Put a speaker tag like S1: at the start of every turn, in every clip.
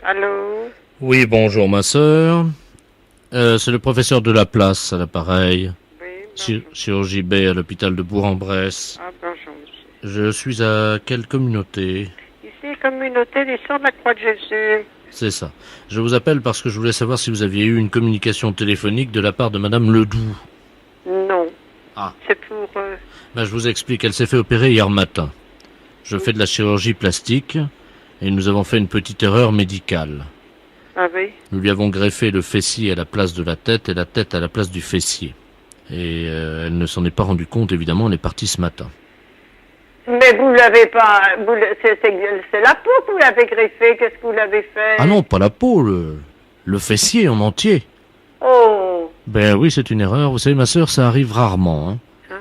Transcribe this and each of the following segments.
S1: Allô?
S2: Oui, bonjour ma sœur. C'est le professeur de Laplace à l'appareil.
S1: Oui, bonjour.
S2: Chirurgie B à l'hôpital de Bourg-en-Bresse.
S1: Ah, bonjour, monsieur.
S2: Je suis à quelle communauté?
S1: Ici, communauté des Sœurs de la Croix de Jésus.
S2: C'est ça. Je vous appelle parce que je voulais savoir si vous aviez eu une communication téléphonique de la part de Madame Ledoux.
S1: Non.
S2: Ah.
S1: C'est pour...
S2: Je vous explique, elle s'est fait opérer hier matin. Je fais de la chirurgie plastique et nous avons fait une petite erreur médicale.
S1: Ah oui?
S2: Nous lui avons greffé le fessier à la place de la tête et la tête à la place du fessier. Et elle ne s'en est pas rendue compte, évidemment, elle est partie ce matin.
S1: Mais vous l'avez pas... C'est la peau que vous l'avez greffée. Qu'est-ce que vous l'avez fait?
S2: Ah non, pas la peau, le fessier en entier.
S1: Oh!
S2: Ben oui, c'est une erreur. Vous savez, ma sœur, ça arrive rarement. Hein.
S1: Ah.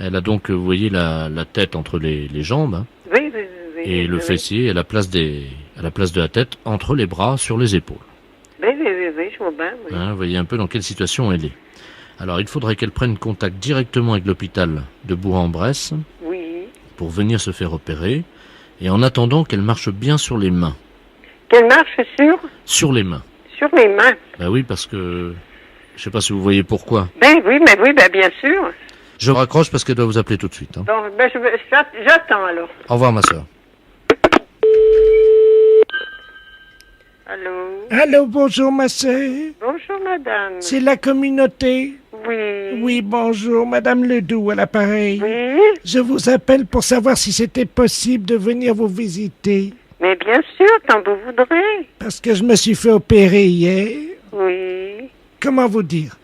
S2: Elle a donc, vous voyez, la tête entre les jambes. Hein,
S1: Oui, oui, oui.
S2: et le fessier à la place de la tête entre les bras sur les épaules.
S1: Oui, oui, oui, oui, je vois bien, oui.
S2: Hein, vous voyez un peu dans quelle situation elle est. Alors, il faudrait qu'elle prenne contact directement avec l'hôpital de Bourg-en-Bresse
S1: Oui.
S2: pour venir se faire opérer. Et en attendant, qu'elle marche bien sur les mains.
S1: Qu'elle marche sur?
S2: Sur les mains.
S1: Sur les mains.
S2: Ben oui, parce que... Je sais pas si vous voyez pourquoi.
S1: Ben oui, mais oui, ben bien sûr.
S2: Je raccroche parce qu'elle doit vous appeler tout de suite. Hein.
S1: Bon, ben j'attends alors.
S2: Au revoir, ma sœur.
S1: Allô?
S3: Allô, bonjour ma sœur.
S1: Bonjour, madame.
S3: C'est la communauté.
S1: Oui.
S3: Oui, bonjour, Madame Ledoux à l'appareil.
S1: Oui?
S3: Je vous appelle pour savoir si c'était possible de venir vous visiter.
S1: Mais bien sûr, quand vous voudrez.
S3: Parce que je me suis fait opérer hier.
S1: Oui.
S3: Comment vous dire?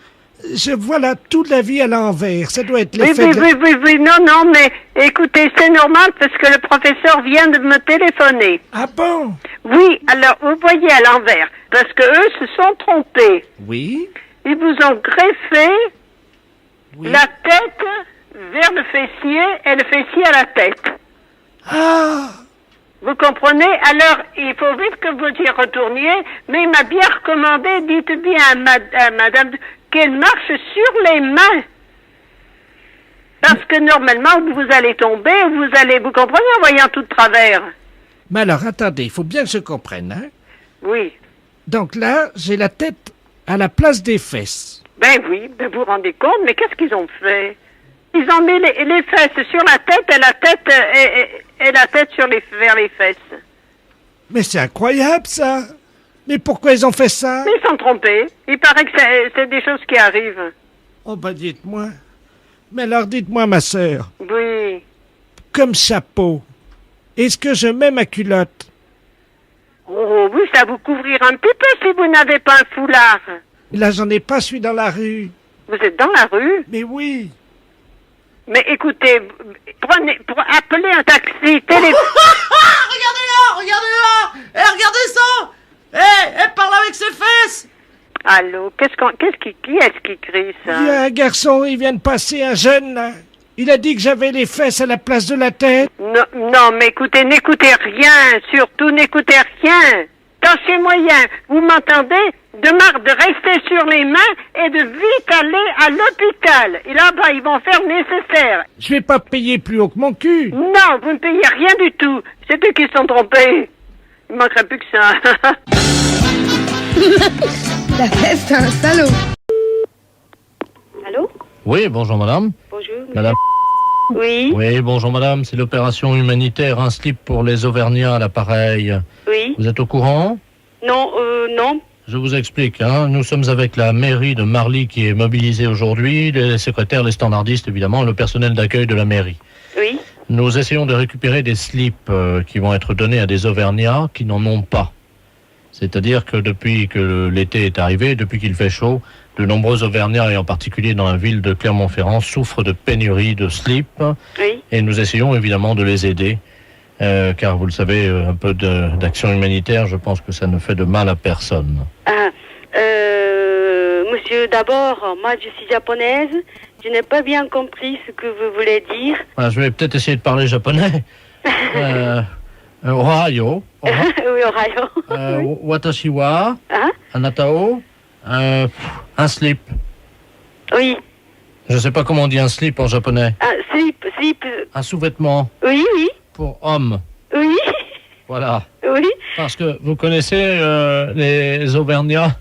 S3: Je vois là toute la vie à l'envers. Ça doit être
S1: Oui,
S3: l'effet
S1: oui,
S3: de...
S1: oui, non, mais écoutez, c'est normal parce que le professeur vient de me téléphoner.
S3: Ah bon?
S1: Oui, alors vous voyez à l'envers, parce que eux se sont trompés.
S3: Oui?
S1: Ils vous ont greffé
S3: Oui.
S1: la tête vers le fessier et le fessier à la tête.
S3: Ah!
S1: Vous comprenez? Alors, il faut vite que vous y retourniez, mais il m'a bien recommandé, dites bien à madame, qu'elle marche sur les mains. Parce que normalement, vous allez tomber, vous comprenez, en voyant tout de travers.
S3: Mais alors, attendez, il faut bien que je comprenne, hein?
S1: Oui.
S3: Donc là, j'ai la tête à la place des fesses.
S1: Ben oui, ben vous vous rendez compte, mais qu'est-ce qu'ils ont fait? Ils ont mis les fesses sur la tête et la tête et la tête vers les fesses.
S3: Mais c'est incroyable, ça! Mais pourquoi ils ont fait ça?
S1: Mais ils sont trompés. Il paraît que c'est des choses qui arrivent.
S3: Oh, ben dites-moi. Mais alors, dites-moi, ma sœur,
S1: Oui.
S3: comme chapeau, est-ce que je mets ma culotte?
S1: Oh oui, ça vous couvrir un petit peu si vous n'avez pas un foulard.
S3: Là, j'en ai pas, je suis dans la rue.
S1: Vous êtes dans la rue?
S3: Mais oui.
S1: Mais écoutez, appelez un taxi,
S4: Regardez-la! Regardez ça! Elle parle avec ses fesses!
S1: Allô, qui est-ce qui crie ça?
S3: Il y a un garçon, il vient de passer, un jeune, là. Il a dit que j'avais les fesses à la place de la tête.
S1: Non, mais écoutez, n'écoutez rien, surtout n'écoutez rien. Tâchez moyen, vous m'entendez? De rester sur les mains et de vite aller à l'hôpital. Et là-bas, ils vont faire le nécessaire.
S3: Je vais pas payer plus haut que mon cul.
S1: Non, vous ne payez rien du tout. C'est eux qui se sont trompés. Il manquerait plus que ça.
S5: La peste, c'est un salaud.
S1: Allô?
S2: Oui, bonjour madame.
S1: Bonjour.
S2: Madame.
S1: Oui,
S2: Oui, bonjour madame. C'est l'opération humanitaire, un slip pour les Auvergnats à l'appareil.
S1: oui.
S2: Vous êtes au courant?
S1: Non, non.
S2: Je vous explique, hein. Nous sommes avec la mairie de Marly qui est mobilisée aujourd'hui, les secrétaires, les standardistes évidemment, le personnel d'accueil de la mairie.
S1: Oui.
S2: Nous essayons de récupérer des slips qui vont être donnés à des Auvergnats qui n'en ont pas. C'est-à-dire que depuis que l'été est arrivé, depuis qu'il fait chaud, de nombreux Auvergnats, et en particulier dans la ville de Clermont-Ferrand, souffrent de pénurie de slips.
S1: Oui.
S2: Et nous essayons évidemment de les aider. Car vous le savez, un peu d'action humanitaire, je pense que ça ne fait de mal à personne.
S6: Monsieur, d'abord, moi je suis japonaise, je n'ai pas bien compris ce que vous voulez dire.
S2: Voilà, je vais peut-être essayer de parler japonais. Ohayo.
S6: Oui, Ohio. Oui.
S2: Watashi wa
S6: Hein?
S2: anata o un slip.
S6: Oui.
S2: Je sais pas comment on dit un slip en japonais.
S6: Slip.
S2: Un sous-vêtement
S6: Oui.
S2: pour homme.
S6: Oui.
S2: Voilà.
S6: Oui.
S2: Parce que vous connaissez les Auvergnats,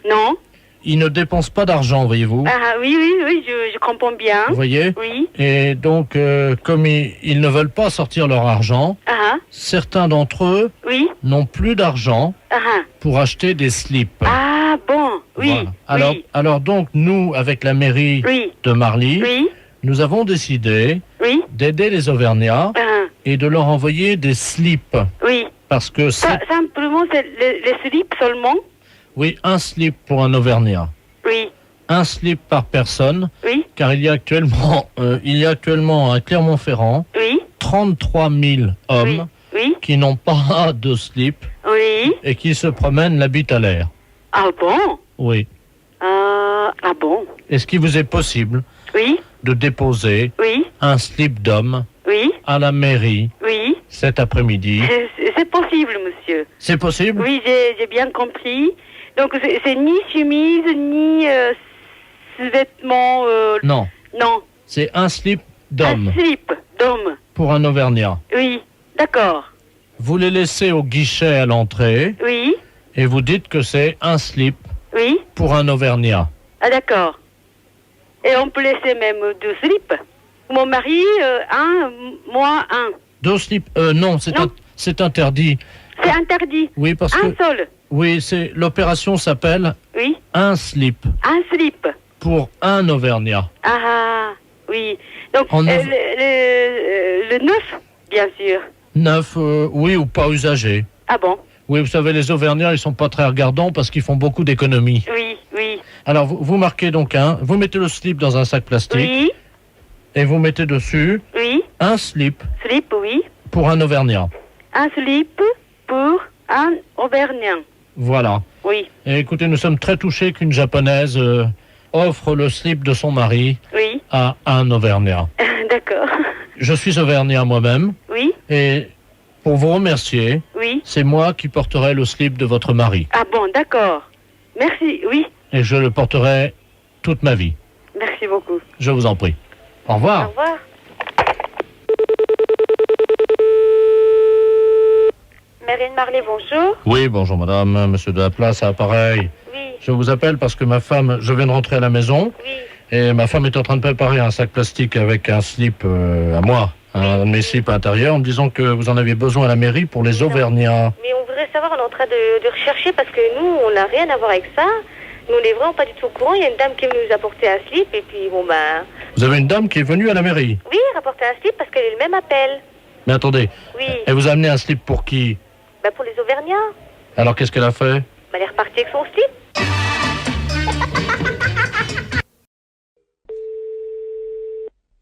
S6: Non.
S2: ils ne dépensent pas d'argent, voyez-vous.
S6: Ah, oui, je comprends bien.
S2: Vous voyez.
S6: Oui.
S2: Et donc, comme ils ne veulent pas sortir leur argent,
S6: Ah,
S2: certains d'entre eux
S6: oui.
S2: n'ont plus d'argent
S6: Ah,
S2: pour acheter des slips.
S6: ah, bon. Oui.
S2: Voilà.
S6: Oui.
S2: Alors donc, nous, avec la mairie
S6: Oui.
S2: de Marly,
S6: Oui.
S2: nous avons décidé
S6: Oui.
S2: d'aider les Auvergnats
S6: Ah,
S2: et de leur envoyer des slips.
S6: oui.
S2: Parce que c'est,
S6: Simplement, c'est les slips seulement.
S2: oui, un slip pour un Auvergnat.
S6: Oui.
S2: Un slip par personne,
S6: Oui.
S2: car il y a actuellement à Clermont-Ferrand
S6: Oui.
S2: 33 000 hommes
S6: Oui.
S2: qui n'ont pas de slip
S6: Oui.
S2: et qui se promènent la bite à l'air.
S6: Ah bon?
S2: Oui.
S6: Ah bon?
S2: Est-ce qu'il vous est possible
S6: Oui.
S2: de déposer
S6: Oui.
S2: un slip d'homme
S6: Oui.
S2: à la mairie
S6: Oui.
S2: cet après-midi?
S6: C'est possible, monsieur.
S2: C'est possible?
S6: Oui, j'ai bien compris. Donc, c'est ni chemise, ni vêtements.
S2: Non,
S6: Non.
S2: c'est un slip d'homme
S6: Un slip d'homme.
S2: pour un Auvergnat.
S6: Oui. D'accord.
S2: Vous les laissez au guichet à l'entrée
S6: Oui.
S2: et vous dites que c'est un slip
S6: Oui.
S2: pour un Auvergnat.
S6: Ah, d'accord. Et on peut laisser même 2 slips. Mon mari, un, moi, un.
S2: 2 slips? Non,
S6: Non.
S2: c'est interdit.
S6: C'est interdit.
S2: Oui, parce
S6: Un
S2: que
S6: seul.
S2: oui, l'opération s'appelle
S6: Oui.
S2: un slip
S6: Un slip.
S2: pour un Auvergnat.
S6: Ah, oui. Donc,
S2: En neuf.
S6: le 9, bien sûr.
S2: 9, oui, ou pas usagé.
S6: Ah bon?
S2: Oui, vous savez, les Auvergnats, ils sont pas très regardants parce qu'ils font beaucoup d'économies.
S6: Oui, oui.
S2: Alors, vous marquez donc vous mettez le slip dans un sac plastique
S6: Oui,
S2: et vous mettez dessus
S6: oui.
S2: un slip
S6: Slip, oui.
S2: pour un Auvergnat.
S6: Un slip pour un Auvergnat.
S2: Voilà.
S6: Oui,
S2: Et écoutez, nous sommes très touchés qu'une Japonaise offre le slip de son mari
S6: oui.
S2: à un Auvergnat.
S6: D'accord.
S2: Je suis Auvergnat moi-même
S6: Oui,
S2: et pour vous remercier,
S6: oui.
S2: c'est moi qui porterai le slip de votre mari.
S6: Ah bon, d'accord. Merci, oui.
S2: Et je le porterai toute ma vie.
S6: Merci beaucoup.
S2: Je vous en prie. Au
S6: Au
S2: revoir.
S6: revoir. Marine Marley, bonjour.
S2: Oui, bonjour madame, monsieur de la place, à l'appareil.
S6: Oui,
S2: Je vous appelle parce que ma femme, je viens de rentrer à la maison
S6: oui.
S2: et ma femme est en train de préparer un sac plastique avec un slip à moi, un de mes slips intérieurs, en me disant que vous en aviez besoin à la mairie pour les Auvergnats.
S7: Mais on voudrait savoir, on est en train de rechercher parce que nous, on n'a rien à voir avec ça. Nous, on n'est vraiment pas du tout au courant. Il y a une dame qui est venue nous apporter un slip et puis bon ben...
S2: Vous avez une dame qui est venue à la mairie.
S7: Oui, rapporter un slip parce qu'elle est le même appel.
S2: Mais attendez,
S7: Oui,
S2: elle vous a amené un slip pour qui?
S7: ben pour les Auvergnats.
S2: Alors qu'est-ce qu'elle a fait?
S7: Ben, elle est repartie avec son slip.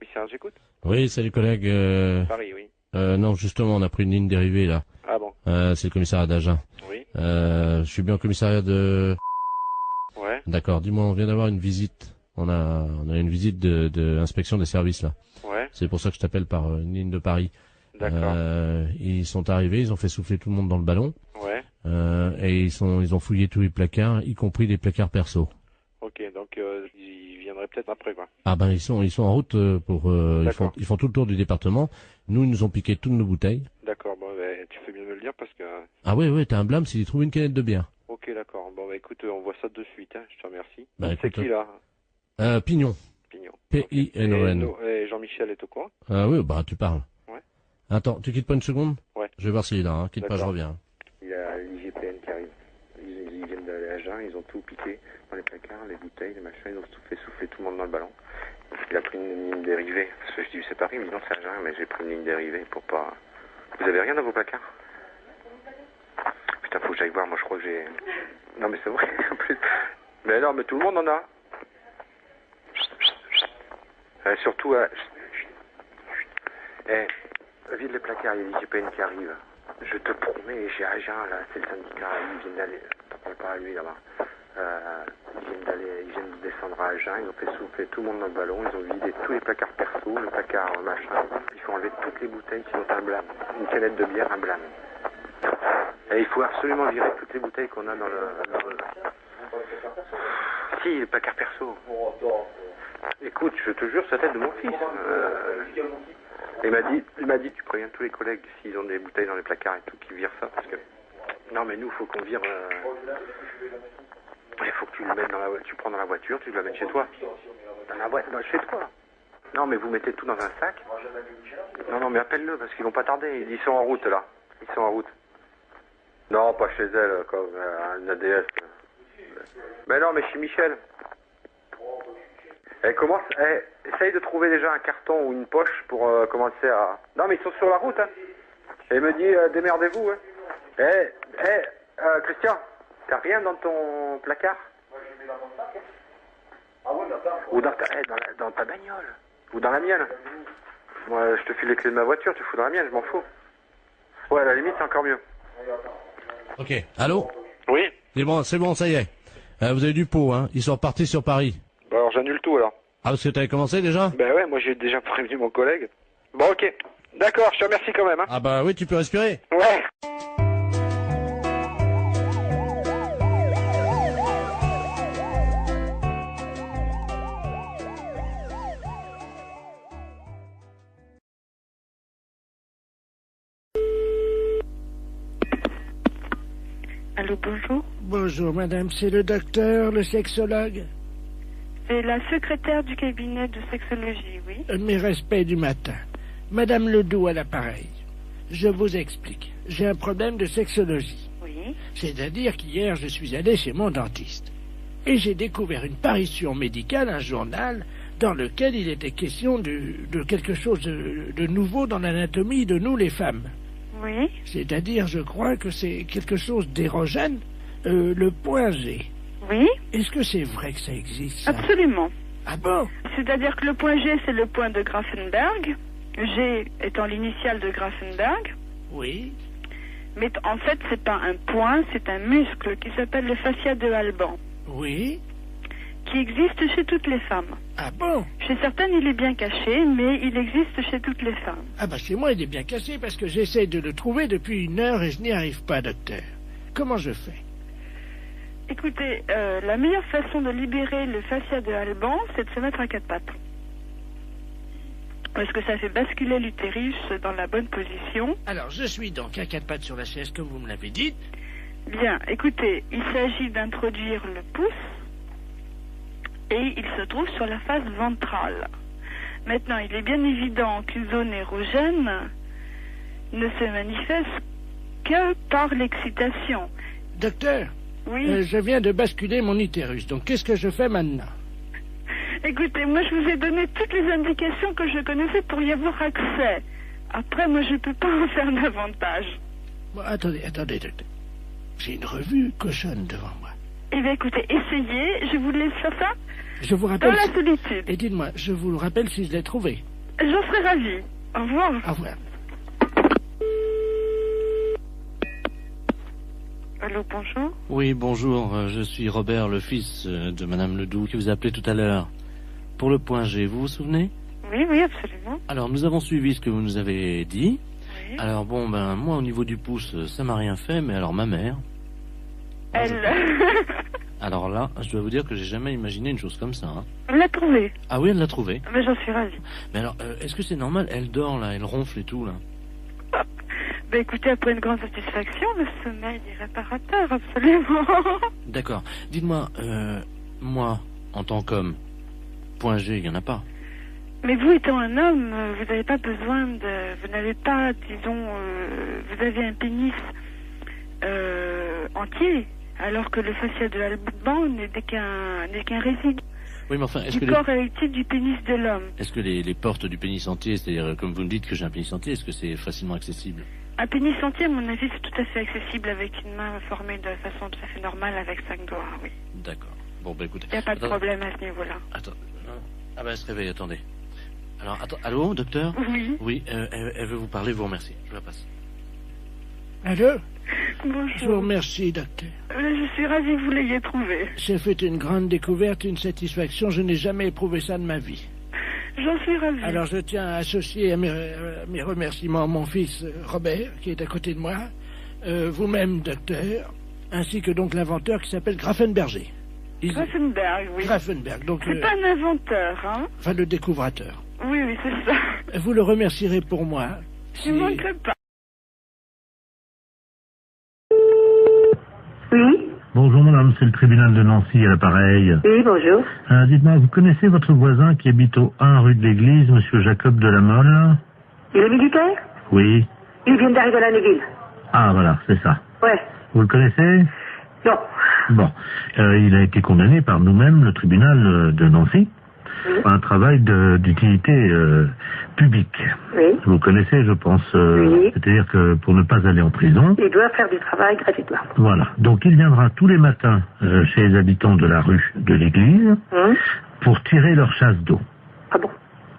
S8: Oui, Serge, j'écoute.
S2: Oui, salut collègue.
S8: Paris, oui.
S2: Non, justement, on a pris une ligne dérivée là.
S8: Ah bon.
S2: C'est le commissariat d'Agen.
S8: Oui.
S2: Je suis bien au commissariat de...
S8: Ouais.
S2: D'accord, dis-moi, on vient d'avoir une visite. On a une visite de inspection des services là.
S8: Ouais.
S2: C'est pour ça que je t'appelle par une ligne de Paris.
S8: D'accord.
S2: Ils sont arrivés, ils ont fait souffler tout le monde dans le ballon.
S8: Ouais.
S2: Et ils ont fouillé tous les placards, y compris les placards perso.
S8: Ok, donc ils viendraient peut-être après, quoi.
S2: Ah ben ils sont en route pour
S8: D'accord.
S2: ils font tout le tour du département. Nous ils nous ont piqué toutes nos bouteilles.
S8: D'accord, bon, ben, tu fais bien de me le dire parce que...
S2: Ah ouais, t'as un blâme s'ils trouvent une canette de bière.
S8: Ok, d'accord. Bon, bah écoute, on voit ça de suite, hein. Je te remercie.
S2: Bah,
S8: C'est
S2: écoute,
S8: qui, là?
S2: Pignon.
S8: Pignon.
S2: P-I-N-O-N.
S8: Et Jean-Michel est au courant?
S2: Ah oui, bah tu parles.
S8: Ouais.
S2: Attends, tu quittes pas une seconde?
S8: Ouais.
S2: Je vais voir s'il est là, hein. Quitte pas, je
S8: D'accord.
S2: reviens.
S8: Il y a l'IGPN qui arrive. Ils viennent d'aller à Agen, ils ont tout piqué dans les placards, les bouteilles, les machins, ils ont tout fait souffler tout le monde dans le ballon. Il a pris une ligne dérivée. Parce que je dis c'est Paris, mais non c'est Agen, mais j'ai pris une ligne dérivée pour pas... Vous avez rien dans vos placards? Putain, faut que j'aille voir, moi je crois que j'ai... Non mais c'est vrai, en plus. Mais alors, mais tout le monde en a. Surtout, vide les placards, il y a l'IGPN qui arrive. Je te promets, j'ai Agen, là, c'est le syndicat, ils viennent d'aller... T'en parles pas à lui, là-bas. Ils viennent de descendre à Agen, ils ont fait souffler tout le monde dans le ballon, ils ont vidé tous les placards perso, le placard machin. Il faut enlever toutes les bouteilles qui ont un blâme. Une canette de bière, un blâme. Et il faut absolument virer toutes les bouteilles qu'on a dans le... Si, le placard perso. Écoute, je te jure, c'est la tête de mon fils. Et il m'a dit, tu préviens tous les collègues s'ils ont des bouteilles dans les placards et tout, qu'ils virent ça, parce que... Non, mais nous, faut qu'on vire... Il faut que tu le mettes dans la voiture, tu prends dans la voiture, tu la mets chez toi. Chez toi. Non, mais vous mettez tout dans un sac. Non, mais appelle-le, parce qu'ils vont pas tarder. Ils sont en route, là. Ils sont en route. Non, pas chez elle, comme un ADS. Mais non, mais chez Michel. Essaye de trouver déjà un carton ou une poche pour commencer à... Non, mais ils sont sur la route, hein. Et il me dit, démerdez-vous, hein. Christian, t'as rien dans ton placard? Moi, je mets dans mon sac, hein. Ah ouais, ou dans ta bagnole. Ou dans la mienne. Moi, je te file les clés de ma voiture, tu fous dans la mienne, je m'en fous. Ouais, à la limite, c'est encore mieux.
S2: Ok. Allô?
S8: Oui.
S2: C'est bon, ça y est. Vous avez du pot, hein. Ils sont repartis sur Paris.
S8: Bah alors, j'annule tout, alors.
S2: Ah, parce que t'avais commencé déjà?
S8: Ben ouais, moi j'ai déjà prévenu mon collègue. Bon, ok. D'accord, je te remercie quand même, hein.
S2: Ah bah oui, tu peux respirer.
S8: Ouais.
S6: Allô, bonjour.
S3: Bonjour, madame. C'est le docteur, le sexologue.
S6: C'est la secrétaire du cabinet de sexologie, oui.
S3: Mes respects du matin. Madame Ledoux à l'appareil. Je vous explique. J'ai un problème de sexologie.
S6: Oui.
S3: C'est-à-dire qu'hier, je suis allé chez mon dentiste. Et j'ai découvert une parution médicale, un journal, dans lequel il était question de quelque chose de nouveau dans l'anatomie de nous, les femmes.
S6: Oui.
S3: C'est-à-dire, je crois que c'est quelque chose d'érogène, le point G.
S6: Oui.
S3: Est-ce que c'est vrai que ça existe, ça?
S6: Absolument.
S3: Ah bon?
S6: C'est-à-dire que le point G, c'est le point de Grafenberg. G étant l'initiale de Grafenberg.
S3: Oui.
S6: Mais en fait, c'est pas un point, c'est un muscle qui s'appelle le fascia de Alban.
S3: Oui.
S6: Qui existe chez toutes les femmes.
S3: Ah bon?
S6: Chez certaines, il est bien caché, mais il existe chez toutes les femmes.
S3: Ah bah chez moi, il est bien caché parce que j'essaie de le trouver depuis 1 heure et je n'y arrive pas, docteur. Comment je fais?
S6: Écoutez, la meilleure façon de libérer le fascia de Alban, c'est de se mettre à 4 pattes. Parce que ça fait basculer l'utérus dans la bonne position.
S3: Alors, je suis donc à 4 pattes sur la chaise, comme vous me l'avez dit.
S6: Bien, écoutez, il s'agit d'introduire le pouce et il se trouve sur la face ventrale. Maintenant, il est bien évident qu'une zone érogène ne se manifeste que par l'excitation.
S3: Docteur,
S6: oui.
S3: Je viens de basculer mon utérus, donc qu'est-ce que je fais maintenant?
S6: Écoutez, moi je vous ai donné toutes les indications que je connaissais pour y avoir accès. Après, moi je ne peux pas en faire davantage.
S3: Bon, attendez, docteur. J'ai une revue cochonne devant moi.
S6: Eh bien écoutez, essayez, je vous laisse faire ça.
S3: Je vous rappelle...
S6: Dans la solitude.
S3: Et dites-moi, je vous le rappelle si je l'ai trouvé.
S6: J'en serais ravie. Au revoir.
S3: Au revoir.
S6: Allô, bonjour.
S2: Oui, bonjour. Je suis Robert, le fils de Madame Ledoux, qui vous a appelé tout à l'heure. Pour le point G, vous vous souvenez?
S6: Oui, oui, absolument.
S2: Alors, nous avons suivi ce que vous nous avez dit.
S6: Oui.
S2: Alors, bon, ben, moi, au niveau du pouce, ça m'a rien fait, mais alors ma mère...
S6: Elle...
S2: Alors là, je dois vous dire que j'ai jamais imaginé une chose comme ça. Hein.
S6: Elle l'a trouvé.
S2: Ah oui, elle l'a trouvé.
S6: Mais j'en suis ravie.
S2: Mais alors, est-ce que c'est normal? Elle dort, là, elle ronfle et tout, là.
S6: Ben écoutez, après une grande satisfaction, le sommeil est réparateur, absolument.
S2: D'accord. Dites-moi, moi, en tant qu'homme, point G, il n'y en a pas.
S6: Mais vous étant un homme, vous n'avez pas besoin de... Vous n'avez pas, disons... vous avez un pénis entier, alors que le fascia de Alban n'est qu'un résidu.
S2: Oui, mais enfin, est-ce que
S6: du corps érectile du pénis de l'homme.
S2: Est-ce que les portes du pénis entier, c'est-à-dire, comme vous me dites que j'ai un pénis entier, est-ce que c'est facilement accessible?
S6: Un pénis entier, à mon avis, c'est tout à fait accessible avec une main formée de façon tout à fait normale avec 5 doigts, oui.
S2: D'accord. Bon, bah écoutez...
S6: Il n'y a pas de problème à ce niveau-là.
S2: Attends, non. Ah bah elle se réveille, attendez. Alors, attends, allô, docteur?
S6: Oui.
S2: Oui, elle veut vous parler, vous remercie. Je la passe.
S3: Allô?
S6: Bonjour.
S3: Je vous remercie, docteur.
S6: Je suis ravie que vous l'ayez trouvé.
S3: J'ai fait une grande découverte, une satisfaction. Je n'ai jamais éprouvé ça de ma vie.
S6: J'en suis ravie.
S3: Alors je tiens à associer à mes remerciements mon fils Robert, qui est à côté de moi, vous-même, docteur, ainsi que donc l'inventeur qui s'appelle
S6: Grafenberg, oui.
S3: Grafenberg, donc...
S6: C'est pas un inventeur, hein?
S3: Enfin, le découvrateur.
S6: Oui, oui, c'est ça.
S3: Vous le remercierez pour moi.
S6: Je ne manquerai pas.
S9: Oui,
S10: Bonjour madame, c'est le tribunal de Nancy à l'appareil.
S9: oui, bonjour.
S10: Dites-moi, vous connaissez votre voisin qui habite au 1 rue de l'Église, monsieur Jacob de la Mole?
S9: Il est militaire?
S10: Oui.
S9: Il vient d'arriver à la Neuville.
S10: Ah voilà, c'est ça.
S9: Ouais.
S10: Vous le connaissez?
S9: Non.
S10: Bon. Il a été condamné par nous-mêmes, le tribunal de Nancy, pour un travail d'utilité publique.
S9: Oui.
S10: Vous le connaissez, je pense.
S9: Oui.
S10: C'est-à-dire que pour ne pas aller en prison,
S9: Il doit faire du travail gratuitement.
S10: voilà. Donc il viendra tous les matins chez les habitants de la rue de l'Église pour tirer leur chasse d'eau.
S9: Ah bon?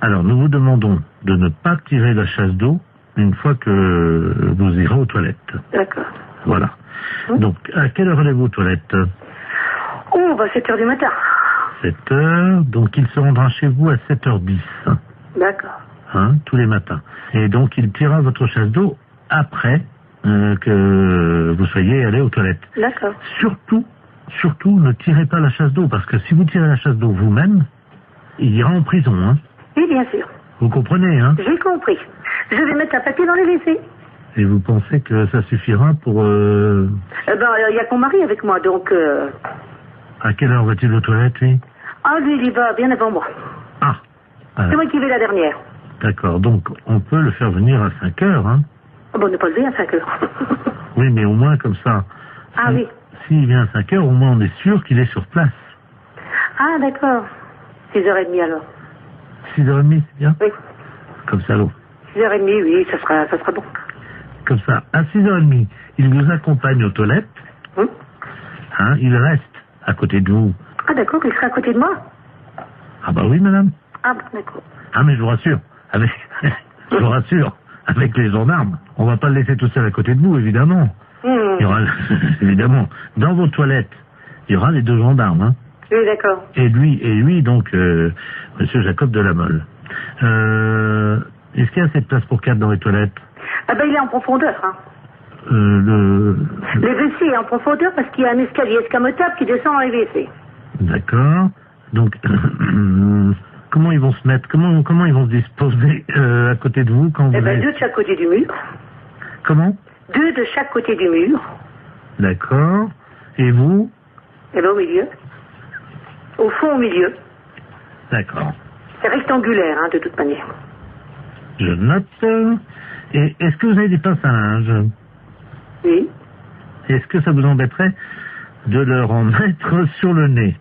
S10: Alors, nous vous demandons de ne pas tirer la chasse d'eau une fois que vous irez aux toilettes.
S9: D'accord.
S10: Voilà. Donc, à quelle heure allez-vous aux toilettes?
S9: Oh, bah 7 heures du matin.
S10: 7 heures. Donc, il se rendra chez vous à 7h10.
S9: D'accord.
S10: Hein, tous les matins. Et donc, il tirera votre chasse d'eau après que vous soyez allé aux toilettes.
S9: D'accord.
S10: Surtout, ne tirez pas la chasse d'eau, parce que si vous tirez la chasse d'eau vous-même, il ira en prison, hein.
S9: Oui, bien sûr.
S10: Vous comprenez, hein?
S9: J'ai compris. Je vais mettre un papier dans les WC.
S10: Et vous pensez que ça suffira pour...
S9: Ben, il y a que mon mari avec moi, donc...
S10: À quelle heure va-t-il aux toilettes, lui?
S9: Ah, lui, il y va bien avant moi.
S10: Ah,
S9: C'est moi qui vais la dernière.
S10: d'accord. Donc, on peut le faire venir à 5 heures, hein?
S9: Ah bon, on n'est pas levé à 5 heures.
S10: Oui, mais au moins, comme ça...
S9: Ah oui.
S10: S'il vient à 5 heures, au moins, on est sûr qu'il est sur place.
S9: Ah, d'accord. 6h30 alors.
S10: 6h30, c'est bien?
S9: Oui.
S10: Comme ça, l'eau.
S9: 6h30, oui, ça sera bon.
S10: Comme ça, à 6h30, il vous accompagne aux toilettes. Hein, il reste à côté de vous.
S9: Ah, d'accord, il sera à côté de moi?
S10: Ah bah oui, madame.
S9: Ah, bon, d'accord.
S10: Ah, mais je vous rassure, je vous rassure, avec les gendarmes, on va pas le laisser tout seul à côté de vous, évidemment. Il y aura, évidemment, dans vos toilettes, il y aura les 2 gendarmes, hein.
S9: Oui, d'accord.
S10: Et lui, donc, monsieur Jacob de la Mole. Est-ce qu'il y a assez de place pour 4 dans les toilettes?
S9: Ah ben, il est en profondeur, hein.
S10: Le
S9: WC est en profondeur parce qu'il y a un escalier escamotable qui descend dans les WC.
S10: D'accord. Donc, comment ils vont se mettre? Comment ils vont se disposer à côté de vous quand vous...
S9: Eh ben, 2 de chaque côté du mur.
S10: Comment?
S9: 2 de chaque côté du mur.
S10: D'accord. Et vous?
S9: Eh ben, au milieu. Au fond, au milieu.
S10: D'accord.
S9: C'est rectangulaire, hein, de toute manière.
S10: Je note. Et est-ce que vous avez des pinces à linge?
S9: Oui.
S10: Est-ce que ça vous embêterait de leur en mettre sur le nez?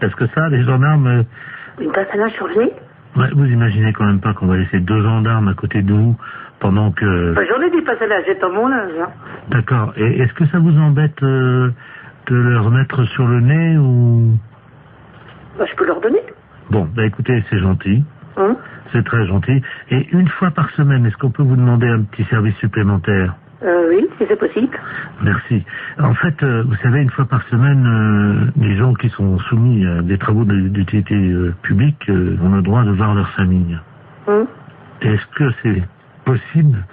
S10: Parce que ça, les gendarmes...
S9: Une pince à linge sur le nez?
S10: Ouais, vous imaginez quand même pas qu'on va laisser 2 gendarmes à côté de vous pendant que...
S9: Ben, j'en ai des pinces à linge, j'ai pas mon linge, hein.
S10: D'accord. Et est-ce que ça vous embête de leur mettre sur le nez ou...
S9: Ben, je peux leur donner.
S10: Bon, bah écoutez, c'est gentil. C'est très gentil. Et une fois par semaine, est-ce qu'on peut vous demander un petit service supplémentaire?
S9: Oui, si c'est possible.
S10: Merci. En fait, vous savez, une fois par semaine, les gens qui sont soumis à des travaux d'utilité publique ont le droit de voir leur famille. Est-ce que c'est possible,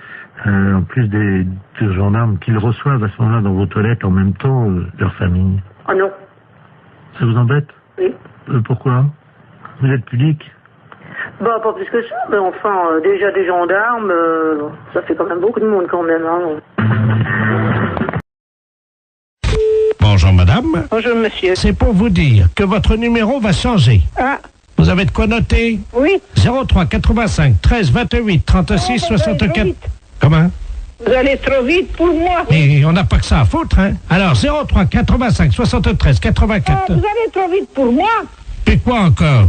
S10: en plus des gendarmes, qu'ils reçoivent à ce moment-là dans vos toilettes en même temps leur famille?
S9: Oh non.
S10: Ça vous embête?
S9: Oui.
S10: Pourquoi? Vous êtes pudique?
S9: Bah, pas plus que ça, mais enfin, déjà des gendarmes, ça fait quand même beaucoup de monde quand même, hein.
S3: Bonjour madame.
S1: Bonjour monsieur.
S3: C'est pour vous dire que votre numéro va changer.
S1: Ah,
S3: Vous avez de quoi noter?
S1: oui.
S3: 03 85 13 28 36 64. Comment?
S1: Vous allez trop vite pour moi.
S3: Mais on n'a pas que ça à foutre, hein? Alors 03 85 73 84.
S1: Vous allez trop vite pour moi.
S3: Et quoi encore?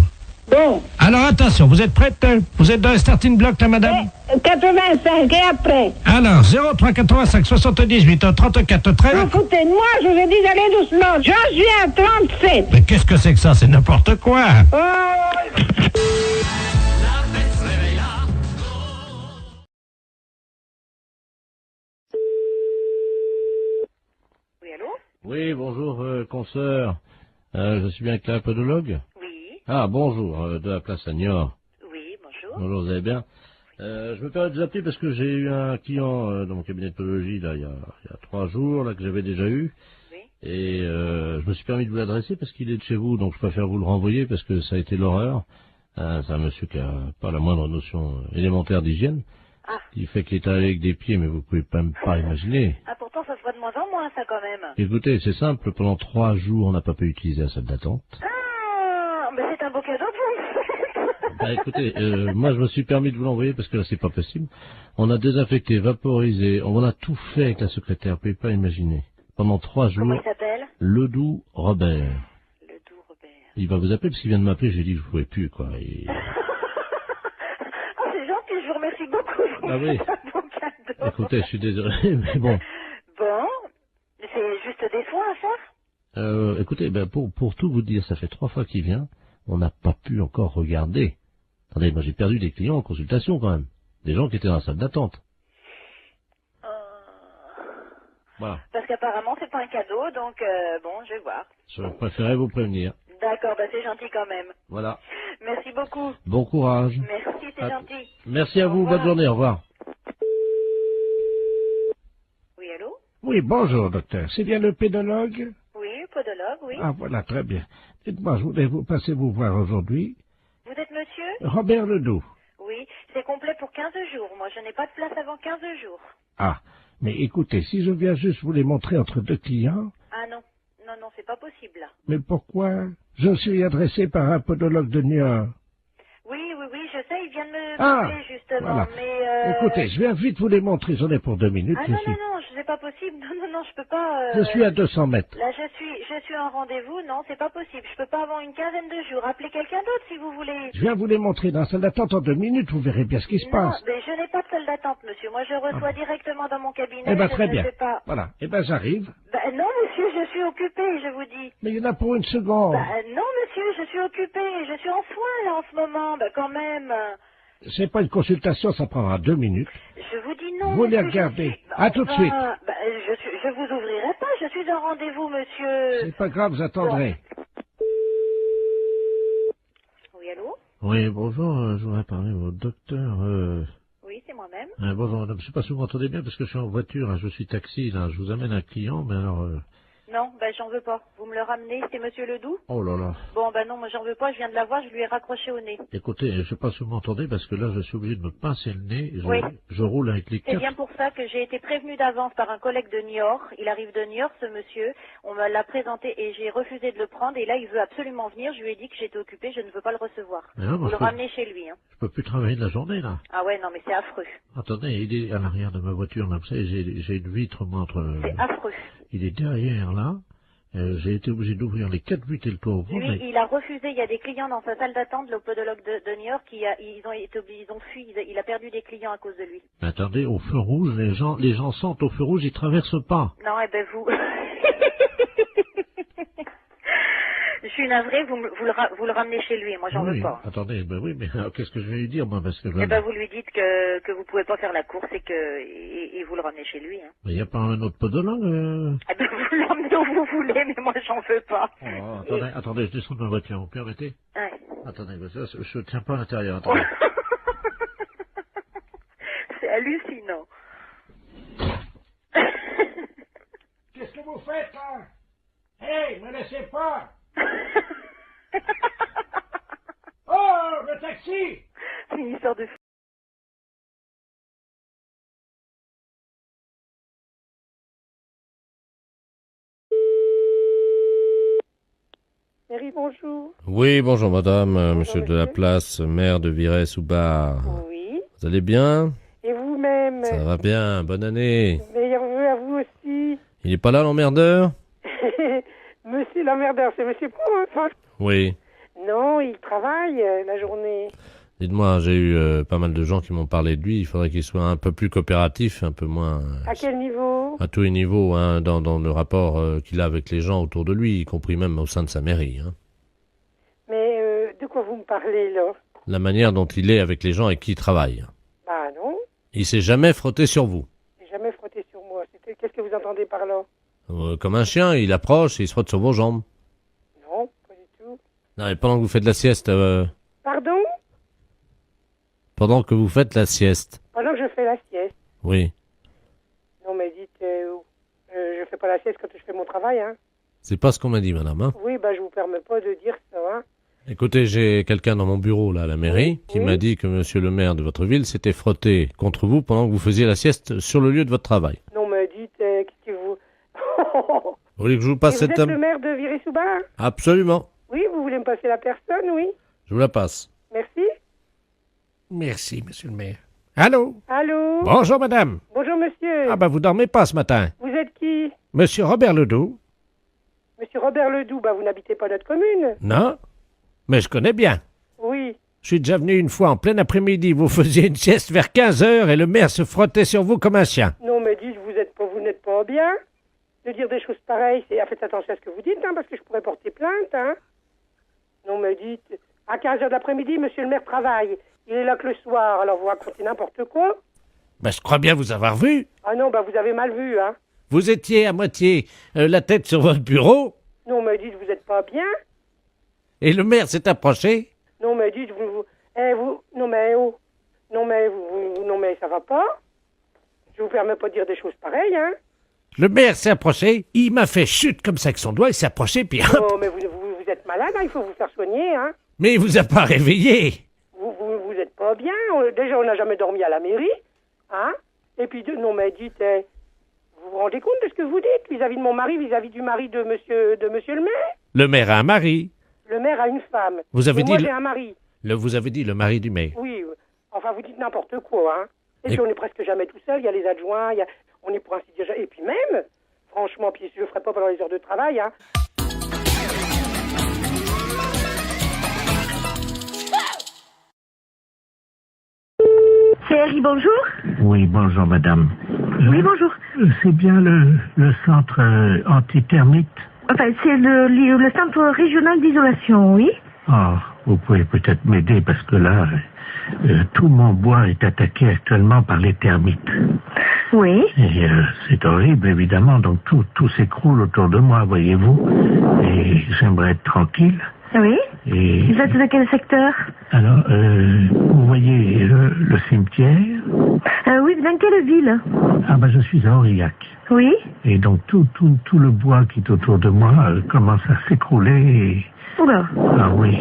S1: Bon.
S3: Alors attention, vous êtes prête? Vous êtes dans le starting block là, madame?
S1: 85 et après.
S3: Alors 03 85 78 34 13.
S1: Écoutez, moi, je vous ai dit d'aller doucement. J'en suis à 37.
S3: Mais qu'est-ce que c'est que ça? C'est n'importe quoi.
S1: Oui, allô?
S2: Oui, bonjour, consoeur. Je suis bien avec la podologue?
S1: Oui.
S2: Ah, bonjour, de la place Agnor.
S1: Oui, bonjour.
S2: Bonjour, vous allez bien? Je me permets de vous appeler parce que j'ai eu un client dans mon cabinet de podologie là, il y a 3 jours, là, que j'avais déjà eu.
S1: Oui.
S2: Et je me suis permis de vous l'adresser parce qu'il est de chez vous, donc je préfère vous le renvoyer parce que ça a été l'horreur.
S11: Ah, c'est un monsieur qui a pas la moindre notion élémentaire d'hygiène.
S12: Ah.
S11: Il fait qu'il est avec des pieds, mais vous pouvez même pas imaginer.
S12: Ah, pourtant, ça se voit de moins en moins, ça, quand même.
S11: Écoutez, c'est simple, pendant 3 jours, on n'a pas pu utiliser la salle d'attente.
S12: Ah, mais c'est un beau cadeau pour vous.
S11: Bah écoutez, moi je me suis permis de vous l'envoyer parce que là c'est pas possible. On a désinfecté, vaporisé, on a tout fait avec la secrétaire, vous pouvez pas imaginer. Pendant 3 jours.
S12: Comment il s'appelle?
S11: Ledoux Robert.
S12: Ledoux Robert.
S11: Il va vous appeler parce qu'il vient de m'appeler, j'ai dit que je pouvais plus, quoi. Et...
S12: Oh, c'est gentil, je vous remercie beaucoup.
S11: Ah oui.
S12: C'est un beau cadeau.
S11: Écoutez, je suis désolé, mais bon.
S12: Bon, c'est juste des soins à faire?
S11: Écoutez, ben pour tout vous dire, ça fait 3 fois qu'il vient, on n'a pas pu encore regarder. Attendez, moi j'ai perdu des clients en consultation quand même. Des gens qui étaient dans la salle d'attente. Voilà.
S12: Parce qu'apparemment, c'est pas un cadeau, donc bon, je vais voir.
S11: Je préférais vous prévenir.
S12: D'accord, bah c'est gentil quand même.
S11: Voilà.
S12: Merci beaucoup.
S11: Bon courage.
S12: Merci, c'est gentil.
S11: Merci à vous, bonne journée, au revoir.
S12: Oui, allô?
S3: Oui, bonjour, docteur. C'est bien le pédologue?
S12: Oui, podologue, oui.
S3: Ah, voilà, très bien. Dites-moi, je voulais vous passer vous voir aujourd'hui.
S12: Vous êtes monsieur?
S3: Robert Ledoux.
S12: Oui, c'est complet pour 15 jours. Moi, je n'ai pas de place avant 15 jours.
S3: Ah, mais écoutez, si je viens juste vous les montrer entre 2 clients...
S12: Ah non, non, non, c'est pas possible, là.
S3: Mais pourquoi? Je suis adressé par un podologue de Niort.
S12: Oui, oui, oui, je sais, il vient de me
S3: Ah,
S12: appeler, justement,
S3: voilà.
S12: mais...
S3: Écoutez, je viens vite vous les montrer, j'en ai pour 2 minutes.
S12: Ah non, non, non, c'est pas possible. Non, non, non, je peux pas...
S3: Je suis à 200 mètres.
S12: Là, je suis en rendez-vous. Non, c'est pas possible. Je peux pas avant une quinzaine de jours. Appelez quelqu'un d'autre, si vous voulez.
S3: Je viens vous les montrer dans la salle d'attente en 2 minutes, vous verrez bien ce qui se
S12: Non,
S3: passe.
S12: mais je n'ai pas de salle d'attente, monsieur. Moi, je reçois directement dans mon cabinet.
S3: Eh ben
S12: je
S3: très
S12: ne
S3: bien.
S12: sais pas.
S3: Voilà, eh ben j'arrive.
S12: Ben non, monsieur, je suis occupée, je vous dis.
S3: Mais il y en a pour 1 seconde.
S12: Ben non, monsieur, je suis occupée. Je suis en soins, là, en ce moment. Ben quand même.
S3: C'est pas une consultation, ça prendra 2 minutes.
S12: Je vous dis non.
S3: Vous les
S12: monsieur,
S3: regardez. À tout de suite.
S12: Ben, je vous ouvrirai pas. Je suis en rendez-vous, monsieur.
S3: C'est pas grave, vous attendrez.
S12: Oui, allô?
S11: Oui, bonjour, je voudrais parler au docteur...
S12: Oui, c'est moi-même.
S11: bonjour madame, je sais pas si vous m'entendez bien parce que je suis en voiture, hein, je suis taxi, là, je vous amène un client, mais alors...
S12: Non, ben j'en veux pas. Vous me le ramenez, c'est monsieur Ledoux?
S11: Oh là là.
S12: Bon, ben non, moi j'en veux pas, je viens de la voir, je lui ai raccroché au nez.
S11: Écoutez, je sais pas si vous m'entendez parce que là, je suis obligé de me pincer le nez,
S12: Oui.
S11: je roule avec les
S12: C'est
S11: 4...
S12: bien pour ça que j'ai été prévenue d'avance par un collègue de Niort. Il arrive de Niort, ce monsieur. On me l'a présenté et j'ai refusé de le prendre. Et là, il veut absolument venir. Je lui ai dit que j'étais occupée, je ne veux pas le recevoir.
S11: Mais non, moi,
S12: Vous le
S11: je peux-
S12: ramenez chez lui. Hein.
S11: Je peux plus travailler de la journée, là.
S12: Ah ouais, non, mais c'est affreux.
S11: Attendez, il est à l'arrière de ma voiture, là, vous savez, j'ai une vitre, moi, entre...
S12: C'est affreux.
S11: Il est derrière, là. J'ai été obligé d'ouvrir les 4 vitres et le toit ouvert,
S12: Lui,
S11: mais...
S12: il a refusé. Il y a des clients dans sa salle d'attente, le podologue de Niort, ils ont été obligés, ils ont fui. Il a perdu des clients à cause de lui.
S11: Mais attendez, au feu rouge, les gens sentent au feu rouge, ils traversent pas.
S12: Non, eh ben vous... Je suis navrée, vous le ramenez chez lui, moi j'en
S11: Oui,
S12: veux pas.
S11: attendez, ben oui, mais alors, qu'est-ce que je vais lui dire, moi, parce que...
S12: Eh ben vous lui dites que vous pouvez pas faire la course et vous le ramenez chez lui. Hein.
S11: Mais il n'y a pas un autre podologue
S12: Eh ben vous l'emmenez où vous voulez, mais moi j'en veux pas.
S11: Oh, attendez, je descends de ma voiture, vous permettez?
S12: Ouais.
S11: Attendez, parce que je tiens pas à l'intérieur, attendez.
S12: C'est hallucinant.
S3: Qu'est-ce que vous faites, là? Hey, me laissez pas! Oh, le taxi!
S12: C'est une histoire de fou.
S13: Mairie, bonjour.
S11: Oui, bonjour madame, monsieur de la Place, maire de Virey-sous-Bar.
S13: Oui.
S11: Vous allez bien?
S13: Et vous-même?
S11: Ça va bien, bonne année.
S13: Meilleurs vœux à vous aussi.
S11: Il est pas là l'emmerdeur?
S13: Monsieur l'emmerdeur, c'est monsieur Provençal.
S11: Oui.
S13: Non, il travaille la journée.
S11: Dites-moi, j'ai eu pas mal de gens qui m'ont parlé de lui, il faudrait qu'il soit un peu plus coopératif, un peu moins...
S13: À quel niveau?
S11: À tous les niveaux, hein, dans le rapport qu'il a avec les gens autour de lui, y compris même au sein de sa mairie. Hein.
S13: Mais de quoi vous me parlez, là?
S11: La manière dont il est avec les gens avec qui il travaille.
S13: Bah non,
S11: Il s'est jamais frotté sur vous.
S13: j'ai jamais frotté sur moi. Qu'est-ce que vous entendez par là?
S11: Comme un chien, il approche et il se frotte sur vos jambes.
S13: Non, pas du tout.
S11: Non, et pendant que vous faites la sieste...
S13: Pardon?
S11: Pendant que vous faites la sieste.
S13: Pendant que je fais la sieste.
S11: Oui.
S13: Non, mais dites, je fais pas la sieste quand je fais mon travail, hein.
S11: C'est pas ce qu'on m'a dit, madame. Hein.
S13: Oui, bah je vous permets pas de dire ça, hein.
S11: Écoutez, j'ai quelqu'un dans mon bureau, là, à la mairie, qui m'a dit que monsieur le maire de votre ville s'était frotté contre vous pendant que vous faisiez la sieste sur le lieu de votre travail.
S13: Non, mais dites, qu'est-ce que vous...
S11: Vous voulez que je vous passe
S13: Et
S11: cette...
S13: vous êtes le maire de Viry-sous-Bain?
S11: Absolument.
S13: Oui, vous voulez me passer la personne, oui.
S11: Je vous la passe.
S13: Merci.
S3: Merci, monsieur le maire. Allô?
S13: Allô?
S3: Bonjour, madame.
S13: Bonjour, monsieur.
S3: Ah, vous dormez pas ce matin.
S13: Vous êtes qui?
S3: Monsieur Robert Ledoux?
S13: Monsieur Robert Ledoux, vous n'habitez pas notre commune?
S3: Non, mais je connais bien.
S13: Oui.
S3: Je suis déjà venu une fois en plein après-midi. Vous faisiez une sieste vers 15h et le maire se frottait sur vous comme un chien.
S13: Non, mais dites, vous n'êtes pas bien. De dire des choses pareilles, faites attention à ce que vous dites, hein, parce que je pourrais porter plainte, hein. Non, mais dites, à 15h de l'après-midi, monsieur le maire travaille. Il est là que le soir, alors vous racontez n'importe quoi.
S3: Je crois bien vous avoir vu.
S13: Ah non, vous avez mal vu, hein.
S3: Vous étiez à moitié la tête sur votre bureau
S13: Non, mais dites, vous n'êtes pas bien.
S3: et le maire s'est approché.
S13: Non, mais dites, non, mais ça va pas. Je vous permets pas de dire des choses pareilles, hein.
S3: Le maire s'est approché, il m'a fait chute comme ça avec son doigt, il s'est approché, puis hop.
S13: Oh, mais vous êtes malade, hein, il faut vous faire soigner, hein.
S3: Mais il vous a pas réveillé.
S13: Vous êtes pas bien. Déjà, on n'a jamais dormi à la mairie, hein. Et puis, non, mais dites, vous vous rendez compte de ce que vous dites vis-à-vis de mon mari, vis-à-vis du mari de monsieur le maire?
S3: Le maire a un mari.
S13: Le maire a une femme.
S3: Vous avez
S13: Et
S3: dit
S13: moi,
S3: le-
S13: j'ai un mari.
S3: Vous avez dit le mari du maire.
S13: Oui, enfin, vous dites n'importe quoi, hein. Et puis, on est presque jamais tout seul, il y a les adjoints, on est pour ainsi dire... Et puis même, franchement, puis je le ferai pas pendant les heures de travail, hein.
S5: CRI, bonjour.
S10: Oui, bonjour madame.
S5: Oui, bonjour.
S10: C'est bien le centre antithermite.
S5: Enfin, c'est le centre régional d'isolation, oui.
S10: Ah, vous pouvez peut-être m'aider parce que là, tout mon bois est attaqué actuellement par les termites.
S5: Oui.
S10: Et c'est horrible, évidemment, donc tout s'écroule autour de moi, voyez-vous. Et j'aimerais être tranquille.
S5: Oui.
S10: Et
S5: Vous êtes dans quel secteur?
S10: alors, vous voyez le cimetière?
S5: Oui, dans quelle ville?
S10: Ah je suis à Aurillac.
S5: Oui.
S10: Et donc tout le bois qui est autour de moi commence à s'écrouler.
S5: Oula.
S10: Ah oui,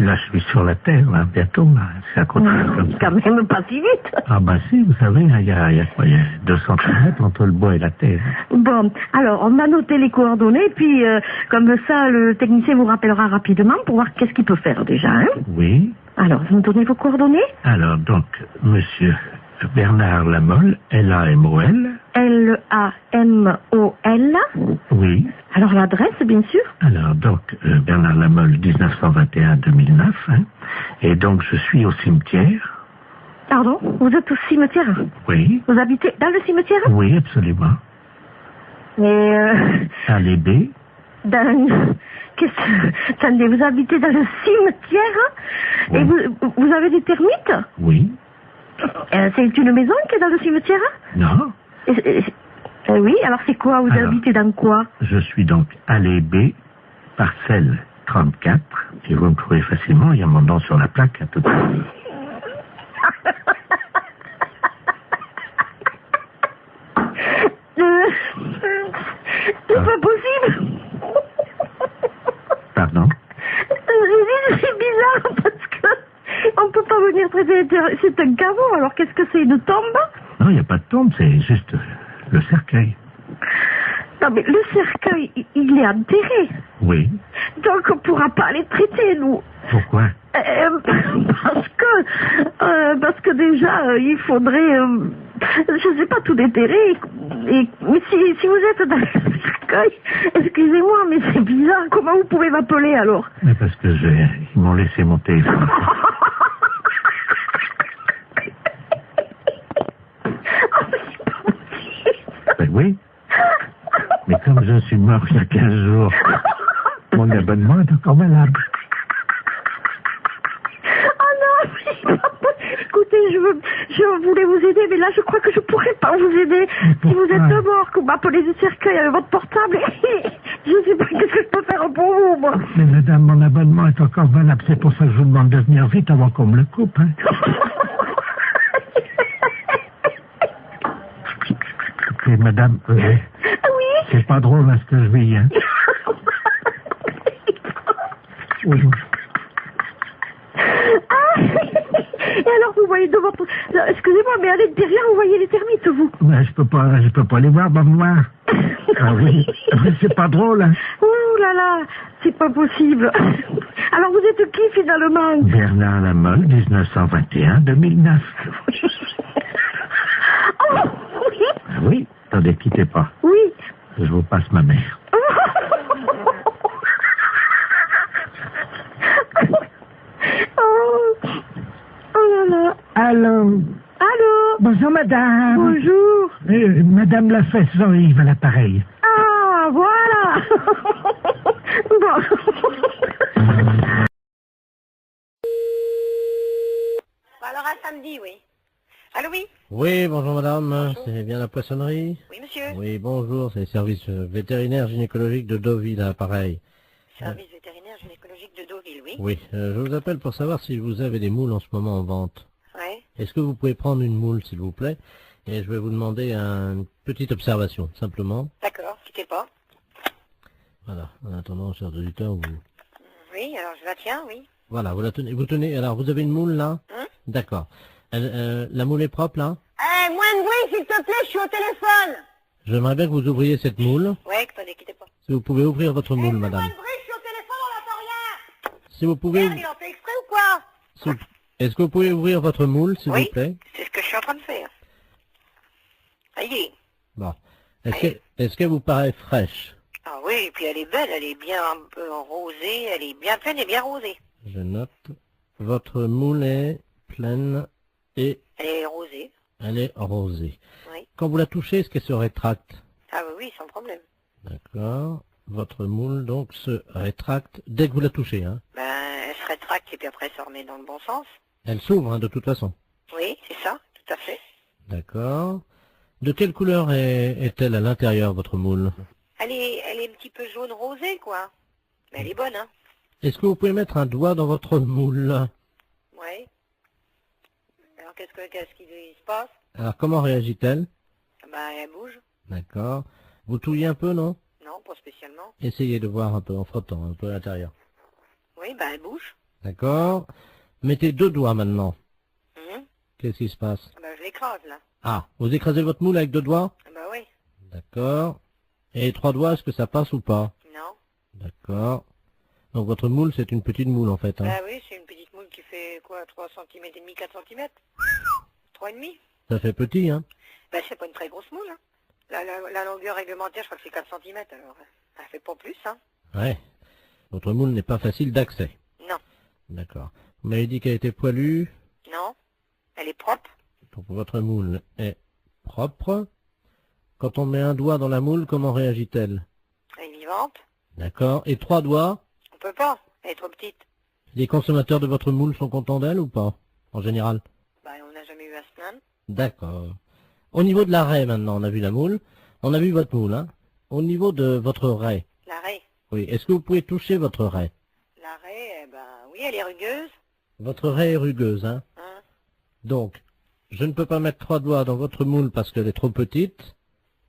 S10: là je suis sur la terre, là, bientôt, là. C'est à côté comme ça.
S5: Quand même pas si vite.
S10: Ah si, vous savez, il y a quoi, il y a 200 km entre le bois et la terre.
S5: Bon, alors, on a noté les coordonnées, puis comme ça, le technicien vous rappellera rapidement pour voir qu'est-ce qu'il peut faire déjà, hein.
S10: Oui.
S5: Alors, vous me donnez vos coordonnées?
S10: Alors, donc, monsieur Bernard Lamolle, L-A-M-O-L.
S5: L-A-M-O-L.
S10: Oui.
S5: Alors, l'adresse, bien sûr.
S10: Alors, donc, Bernard Lamolle, 1921-2009, hein. Et donc, je suis au cimetière.
S5: Pardon? Vous êtes au cimetière?
S10: Oui.
S5: Vous habitez dans le cimetière?
S10: Oui, absolument.
S5: Et
S10: Allée B.
S5: Attendez, vous habitez dans le cimetière? Oui. Et vous avez des termites?
S10: Oui.
S5: C'est une maison qui est dans le cimetière?
S10: Non.
S5: Oui, alors c'est quoi? Vous habitez dans quoi?
S10: Je suis donc allée B, parcelle 34. Si vous me trouvez facilement, il y a mon nom sur la plaque à tout à l'heure.
S5: C'est pas possible.
S10: Pardon?
S5: C'est bizarre parce que on peut pas venir traiter. C'est un caveau, alors qu'est-ce que c'est, une tombe?
S10: Non, il n'y a pas de tombe, c'est juste le cercueil.
S5: Non, mais le cercueil, il est enterré.
S10: Oui.
S5: Donc on pourra pas les traiter, nous.
S10: Pourquoi?
S5: Parce que déjà, il faudrait, je sais pas, tout déterrer. Mais si vous êtes dans le cercueil, excusez-moi, mais c'est bizarre. Comment vous pouvez m'appeler alors?
S10: Mais parce que ils m'ont laissé mon téléphone. Ben oui. Mais comme je suis mort il y a 15 jours, mon abonnement est encore valable.
S5: Oh non, écoutez, je voulais vous aider, mais là je crois que je pourrais pas vous aider. Si vous êtes mort, que vous m'appelez du cercueil avec votre portable, je sais pas qu'est-ce que je peux faire pour vous, moi.
S10: Mais madame, mon abonnement est encore valable, c'est pour ça que je vous demande de venir vite avant qu'on me le coupe, hein. Écoutez, madame, oui. C'est pas drôle, hein, ce que je vis, hein. Oui.
S5: Excusez-moi, mais allez derrière, vous voyez les termites, vous.
S10: Ben, je peux pas les voir, moi. Ah oui, c'est pas drôle, hein.
S5: Oh là là, c'est pas possible. Alors vous êtes qui finalement?
S10: Bernard Lamolle, 1921-2009.
S5: Oh, oui.
S10: Ah oui, attendez, quittez pas.
S5: Oui.
S10: Je vous passe ma mère.
S5: Oh là là.
S10: Allô.
S5: Allô.
S10: Bonjour, madame.
S5: Bonjour.
S10: Madame Lafesse, Jean-Yves à l'appareil.
S5: Ah, voilà. Bon.
S14: Alors à samedi, oui. Allô, oui?
S11: Oui, bonjour madame, c'est bien la poissonnerie?
S14: Oui, monsieur.
S11: Oui, bonjour, c'est le service vétérinaire gynécologique de Deauville à l'appareil.
S14: Service vétérinaire gynécologique de Deauville, oui.
S11: Oui, je vous appelle pour savoir si vous avez des moules en ce moment en vente.
S14: Ouais.
S11: Est-ce que vous pouvez prendre une moule, s'il vous plaît? Et je vais vous demander une petite observation, simplement.
S14: D'accord, quittez pas.
S11: Voilà, en attendant, chers auditeurs, vous...
S14: Oui, alors je la tiens, oui.
S11: Voilà, vous la tenez, vous tenez, alors vous avez une moule là? D'accord. La moule est propre là?
S14: Eh, moins de bruit, s'il te plaît, je suis au téléphone.
S11: J'aimerais bien que vous ouvriez cette moule.
S14: Ouais, attendez, quittez pas.
S11: Si vous pouvez ouvrir votre moule, madame.
S14: Moins de bruit, je suis au téléphone, on n'entend rien.
S11: Si vous pouvez...
S14: Merde, il en fait exprès ou quoi?
S11: Est-ce que vous pouvez ouvrir votre moule, s'il vous plaît?
S14: C'est ce que je suis en train de faire. Ça y est.
S11: Bon. Est-ce qu'elle vous paraît fraîche?
S14: Ah oui, et puis elle est belle, elle est bien un peu rosée, elle est bien pleine et bien rosée.
S11: Je note. Votre moule est pleine et...
S14: Elle est rosée.
S11: Elle est rosée.
S14: Oui.
S11: Quand vous la touchez, est-ce qu'elle se rétracte?
S14: Ah oui, oui, sans problème.
S11: D'accord. Votre moule, donc, se rétracte dès que vous la touchez, hein?
S14: Ben, elle se rétracte et puis après elle se remet dans le bon sens.
S11: Elle s'ouvre, hein, de toute façon.
S14: Oui, c'est ça, tout à fait.
S11: D'accord. De quelle couleur est-elle à l'intérieur, votre moule?
S14: Elle est un petit peu jaune rosée, quoi. Mais elle est bonne, hein.
S11: Est-ce que vous pouvez mettre un doigt dans votre moule?
S14: Oui. Alors qu'est-ce qu'il se passe?
S11: Alors, comment réagit-elle?
S14: Ben, elle bouge.
S11: D'accord. Vous touillez un peu, non?
S14: Non, pas spécialement.
S11: Essayez de voir un peu en frottant, un peu à l'intérieur.
S14: Oui, ben elle bouge.
S11: D'accord. Mettez 2 doigts maintenant. Qu'est-ce qui se passe?
S14: Ben je l'écrase, là.
S11: Ah, vous écrasez votre moule avec 2 doigts?
S14: Ben oui.
S11: D'accord. Et 3 doigts, est-ce que ça passe ou pas?
S14: Non.
S11: D'accord. Donc votre moule, c'est une petite moule en fait. Hein.
S14: Ben oui, c'est une petite moule qui fait quoi, 3 cm et demi, 4 cm 3,5.
S11: Ça fait petit, hein?
S14: Ben c'est pas une très grosse moule, hein. La longueur réglementaire, je crois que c'est 4 cm, alors ça fait pas plus, hein.
S11: Ouais. Votre moule n'est pas facile d'accès.
S14: Non.
S11: D'accord. Vous m'avez dit qu'elle était poilue?
S14: Non. Elle est propre.
S11: Donc votre moule est propre. Quand on met un doigt dans la moule, comment réagit-elle?
S14: Elle est vivante.
S11: D'accord. Et 3 doigts?
S14: On peut pas, elle est trop petite.
S11: Les consommateurs de votre moule sont contents d'elle ou pas? En général?
S14: Ben on n'a jamais eu à se plaindre.
S11: D'accord. Au niveau de la raie maintenant, on a vu la moule. On a vu votre moule, hein. Au niveau de votre raie.
S14: La raie.
S11: Oui. Est-ce que vous pouvez toucher votre raie?
S14: La raie, ben oui, elle est rugueuse.
S11: Votre raie est rugueuse, hein? Donc, je ne peux pas mettre 3 doigts dans votre moule parce qu'elle est trop petite.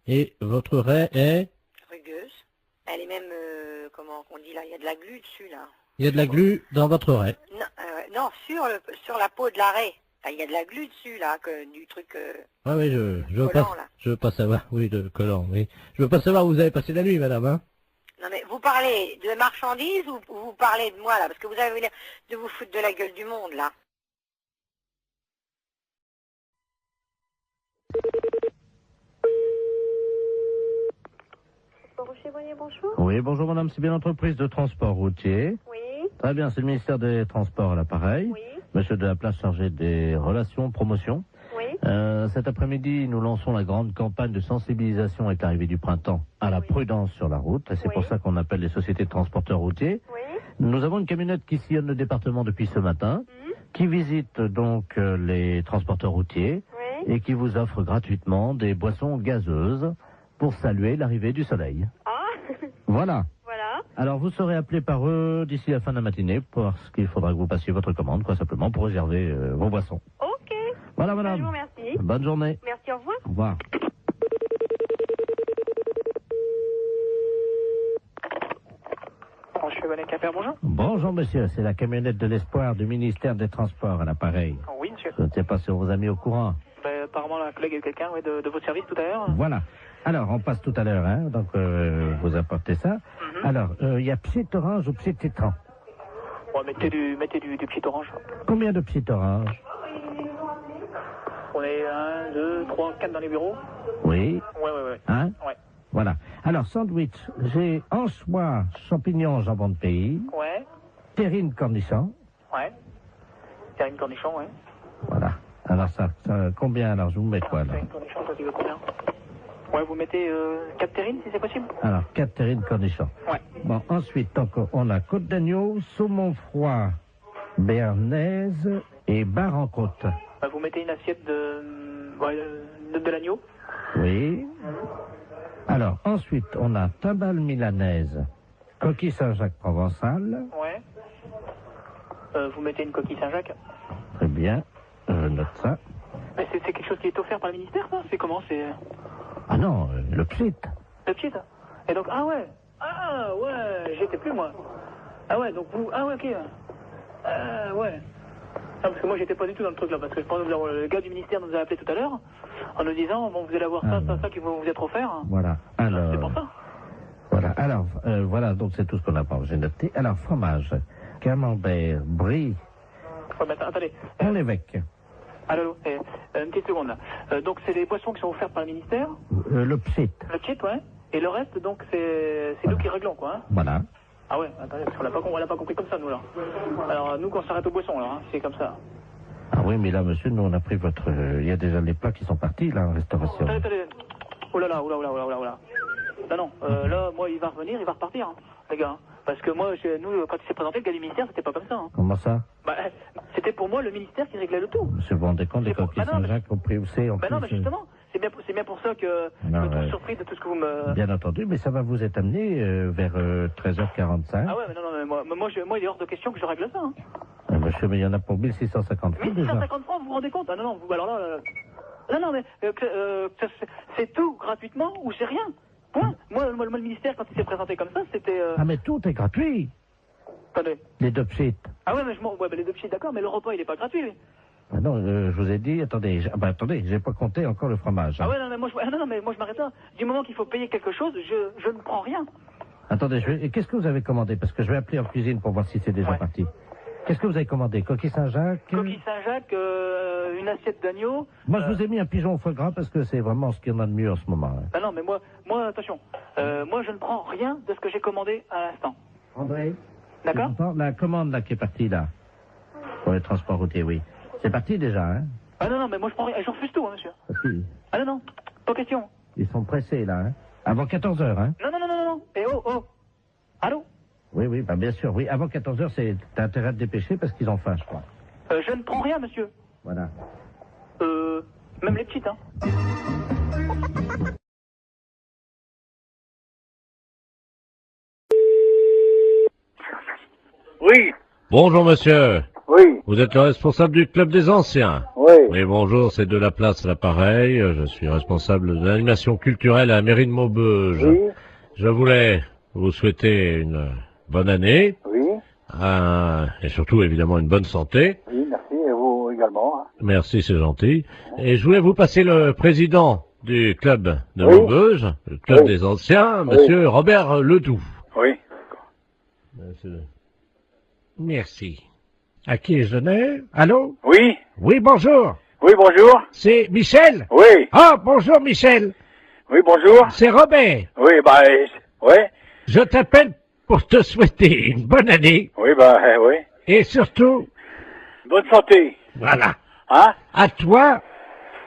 S11: Et votre raie est...
S14: rugueuse. Elle est même, comment on dit là, il y a de la glu dessus, là.
S11: Il y a de la glu dans votre raie.
S14: Non, non, sur la peau de la raie. Il y a de la glu dessus, là, du truc...
S11: Ah oui, je veux
S14: collant,
S11: pas,
S14: là.
S11: je veux pas savoir, oui, de collant, oui. Je veux pas savoir où vous avez passé la nuit, madame, hein.
S14: Non mais vous parlez de marchandises ou vous parlez de moi, là? Parce que vous avez l'air de vous foutre de la gueule du monde, là.
S5: Bonjour.
S2: Oui, bonjour madame, c'est bien l'entreprise de transport routier.
S5: Oui.
S2: Très bien, c'est le ministère des Transports à l'appareil.
S5: Oui.
S2: Monsieur de la Place chargé des relations, promotion.
S5: Oui.
S2: Cet après-midi, nous lançons la grande campagne de sensibilisation avec l'arrivée du printemps à la prudence sur la route. Et c'est pour ça qu'on appelle les sociétés de transporteurs routiers.
S5: Oui.
S2: Nous avons une camionnette qui sillonne le département depuis ce matin, qui visite donc les transporteurs routiers et qui vous offre gratuitement des boissons gazeuses pour saluer l'arrivée du soleil.
S5: Ah.
S2: Voilà.
S5: Voilà.
S2: Alors vous serez appelé par eux d'ici la fin de la matinée parce qu'il faudra que vous passiez votre commande, quoi, simplement pour réserver vos boissons.
S5: Ok.
S2: Voilà, madame.
S5: Je vous remercie.
S2: Bonne journée.
S5: Merci, au revoir.
S2: Au revoir.
S15: Bonjour.
S2: Bonjour, monsieur. C'est la camionnette de l'espoir du ministère des Transports à l'appareil.
S15: Oui, monsieur. monsieur.
S16: Je ne sais pas si on vous a mis au courant.
S15: Ben, apparemment, la collègue a eu quelqu'un de votre service tout à l'heure.
S16: Voilà. Alors, on passe tout à l'heure, hein, donc vous apportez ça. Alors, il y a Psit Orange ou Psit Citron.
S15: Bon, mettez du pied orange.
S16: Combien de Psit Orange?
S15: On est 1, 2, 3, 4 dans les bureaux.
S16: Oui.
S15: Ouais.
S16: Hein?
S15: Ouais.
S16: Voilà. Alors, sandwich, j'ai anchois, champignons, jambon de pays.
S15: Ouais.
S16: Terrine, cornichon.
S15: Ouais. Terrine cornichon, ouais.
S16: Voilà. Alors, ça combien, alors, je vous mets quoi, là?
S15: Terrine cornichon, ça tu veux combien? Ouais, vous mettez 4 terrines, si c'est possible.
S16: Alors, 4 terrines cornichons.
S15: Ouais.
S16: Bon, ensuite, donc, on a côte d'agneau, saumon froid, béarnaise et bar en côte.
S15: Bah, vous mettez une assiette de l'agneau.
S16: Oui. Alors, ensuite, on a timbale milanaise, coquille Saint-Jacques provençal.
S15: Ouais. Vous mettez une coquille Saint-Jacques.
S16: Très bien, je note ça.
S15: Mais c'est quelque chose qui est offert par le ministère, ça? C'est comment? C'est...
S16: Ah non, le Psit.
S15: Le Psit. Et donc, ah ouais, j'y étais plus, moi. Ah ouais, donc vous, ah ouais, ok. Ouais. Non, parce que moi, j'étais pas du tout dans le truc, là, parce que je pense que le gars du ministère nous a appelé tout à l'heure, en nous disant, bon, vous allez avoir ça qui va vous être offert.
S16: Voilà, alors...
S15: C'est pour ça.
S16: Voilà, alors, voilà, donc c'est tout ce qu'on a pas, j'ai noté. Alors, fromage, camembert, brie...
S15: Ouais, mais attendez.
S16: On l'évêque.
S15: Allô, une petite seconde, là. Donc, c'est des boissons qui sont offertes par le ministère.
S16: Le Psit.
S15: Le Psit, ouais. Et le reste, donc, c'est nous qui réglons, quoi. Hein.
S16: Voilà.
S15: Ah ouais, attendez, parce qu'on l'a pas compris comme ça, nous, là. Alors, nous, qu'on s'arrête aux boissons, alors, hein, c'est comme ça.
S16: Ah oui, mais là, monsieur, nous, on a pris votre... Il y a déjà les plats qui sont partis, là, en restauration.
S15: Attendez. Oh là là. Non, là, moi, il va revenir, il va repartir, hein, les gars. Hein. Parce que moi, nous, quand il s'est présenté, le gars du ministère, c'était pas comme ça. Hein.
S16: Comment ça?
S15: Bah, c'était pour moi le ministère qui réglait le tout.
S16: Monsieur, vous vous rendez compte des coquilles Saint-Jacques au prix où c'est en plus?
S15: Non, mais justement, c'est bien pour ça que je me trouve surpris de tout ce que vous me...
S16: Bien entendu, mais ça va vous être amené vers 13h45.
S15: Ah ouais, mais non, mais moi, il est hors de question que je règle ça. Hein.
S16: Monsieur, mais il y en a pour 1650 francs déjà.
S15: 1650 francs, vous vous rendez compte? Ah non, vous, alors là... Non, mais c'est tout gratuitement ou c'est rien. Point. Moi, le ministère, quand il s'est présenté comme ça, c'était...
S16: Ah, mais tout est gratuit.
S15: Attendez.
S16: Les deux Psit.
S15: Ah ouais, mais les deux Psit, d'accord, mais le repas, il est pas gratuit, lui.
S16: Ah non, je vous ai dit, attendez, j'ai pas compté encore le fromage. Hein.
S15: Ah ouais, non, mais moi, je m'arrête là. Du moment qu'il faut payer quelque chose, je ne prends rien.
S16: Attendez, qu'est-ce que vous avez commandé? Parce que je vais appeler en cuisine pour voir si c'est déjà parti. Qu'est-ce que vous avez commandé? Coquille Saint-Jacques?
S15: Coquille Saint-Jacques, une assiette d'agneau.
S16: Moi, je vous ai mis un pigeon au foie gras parce que c'est vraiment ce qu'il y en a de mieux en ce moment. Hein.
S15: Ah non, mais moi, attention. Moi, je ne prends rien de ce que j'ai commandé à l'instant.
S16: André?
S15: D'accord?
S16: La commande, là, qui est partie, là. Pour le transport routier, oui. C'est parti, déjà, hein?
S15: Ah non, mais moi, je prends rien. Je refuse tout, hein, monsieur.
S16: Parti.
S15: Ah non, pas question.
S16: Ils sont pressés, là, hein? Avant 14h, hein?
S15: Non. Eh oh. Allô?
S16: Oui, bah bien sûr, oui. Avant 14h, t'as intérêt à te dépêcher parce qu'ils ont faim, je crois.
S15: Je ne prends rien, monsieur.
S16: Voilà.
S15: Même les petites, hein.
S17: Oui.
S11: Bonjour, monsieur.
S17: Oui.
S11: Vous êtes le responsable du club des anciens?
S17: Oui.
S11: Oui, bonjour, c'est de la place à l'appareil. Je suis responsable de l'animation culturelle à la mairie de Maubeuge.
S17: Oui.
S11: Je voulais vous souhaiter une bonne année.
S17: Oui.
S11: Et surtout, évidemment, une bonne santé.
S17: Oui, merci, et vous également. Hein.
S11: Merci, c'est gentil. Et je voulais vous passer le président du club de Maubeuge, le club des anciens, monsieur Robert Ledoux.
S17: Oui.
S11: Merci. À qui je n'ai? Allô?
S17: Oui.
S11: Oui, bonjour.
S17: Oui, bonjour.
S11: C'est Michel?
S17: Oui.
S11: Ah, bonjour Michel.
S17: Oui, bonjour.
S11: C'est Robert.
S17: Oui, ouais.
S11: Je t'appelle pour te souhaiter une bonne année.
S17: Oui, oui.
S11: Et surtout...
S17: Bonne santé.
S11: Voilà.
S17: Hein?
S11: À toi,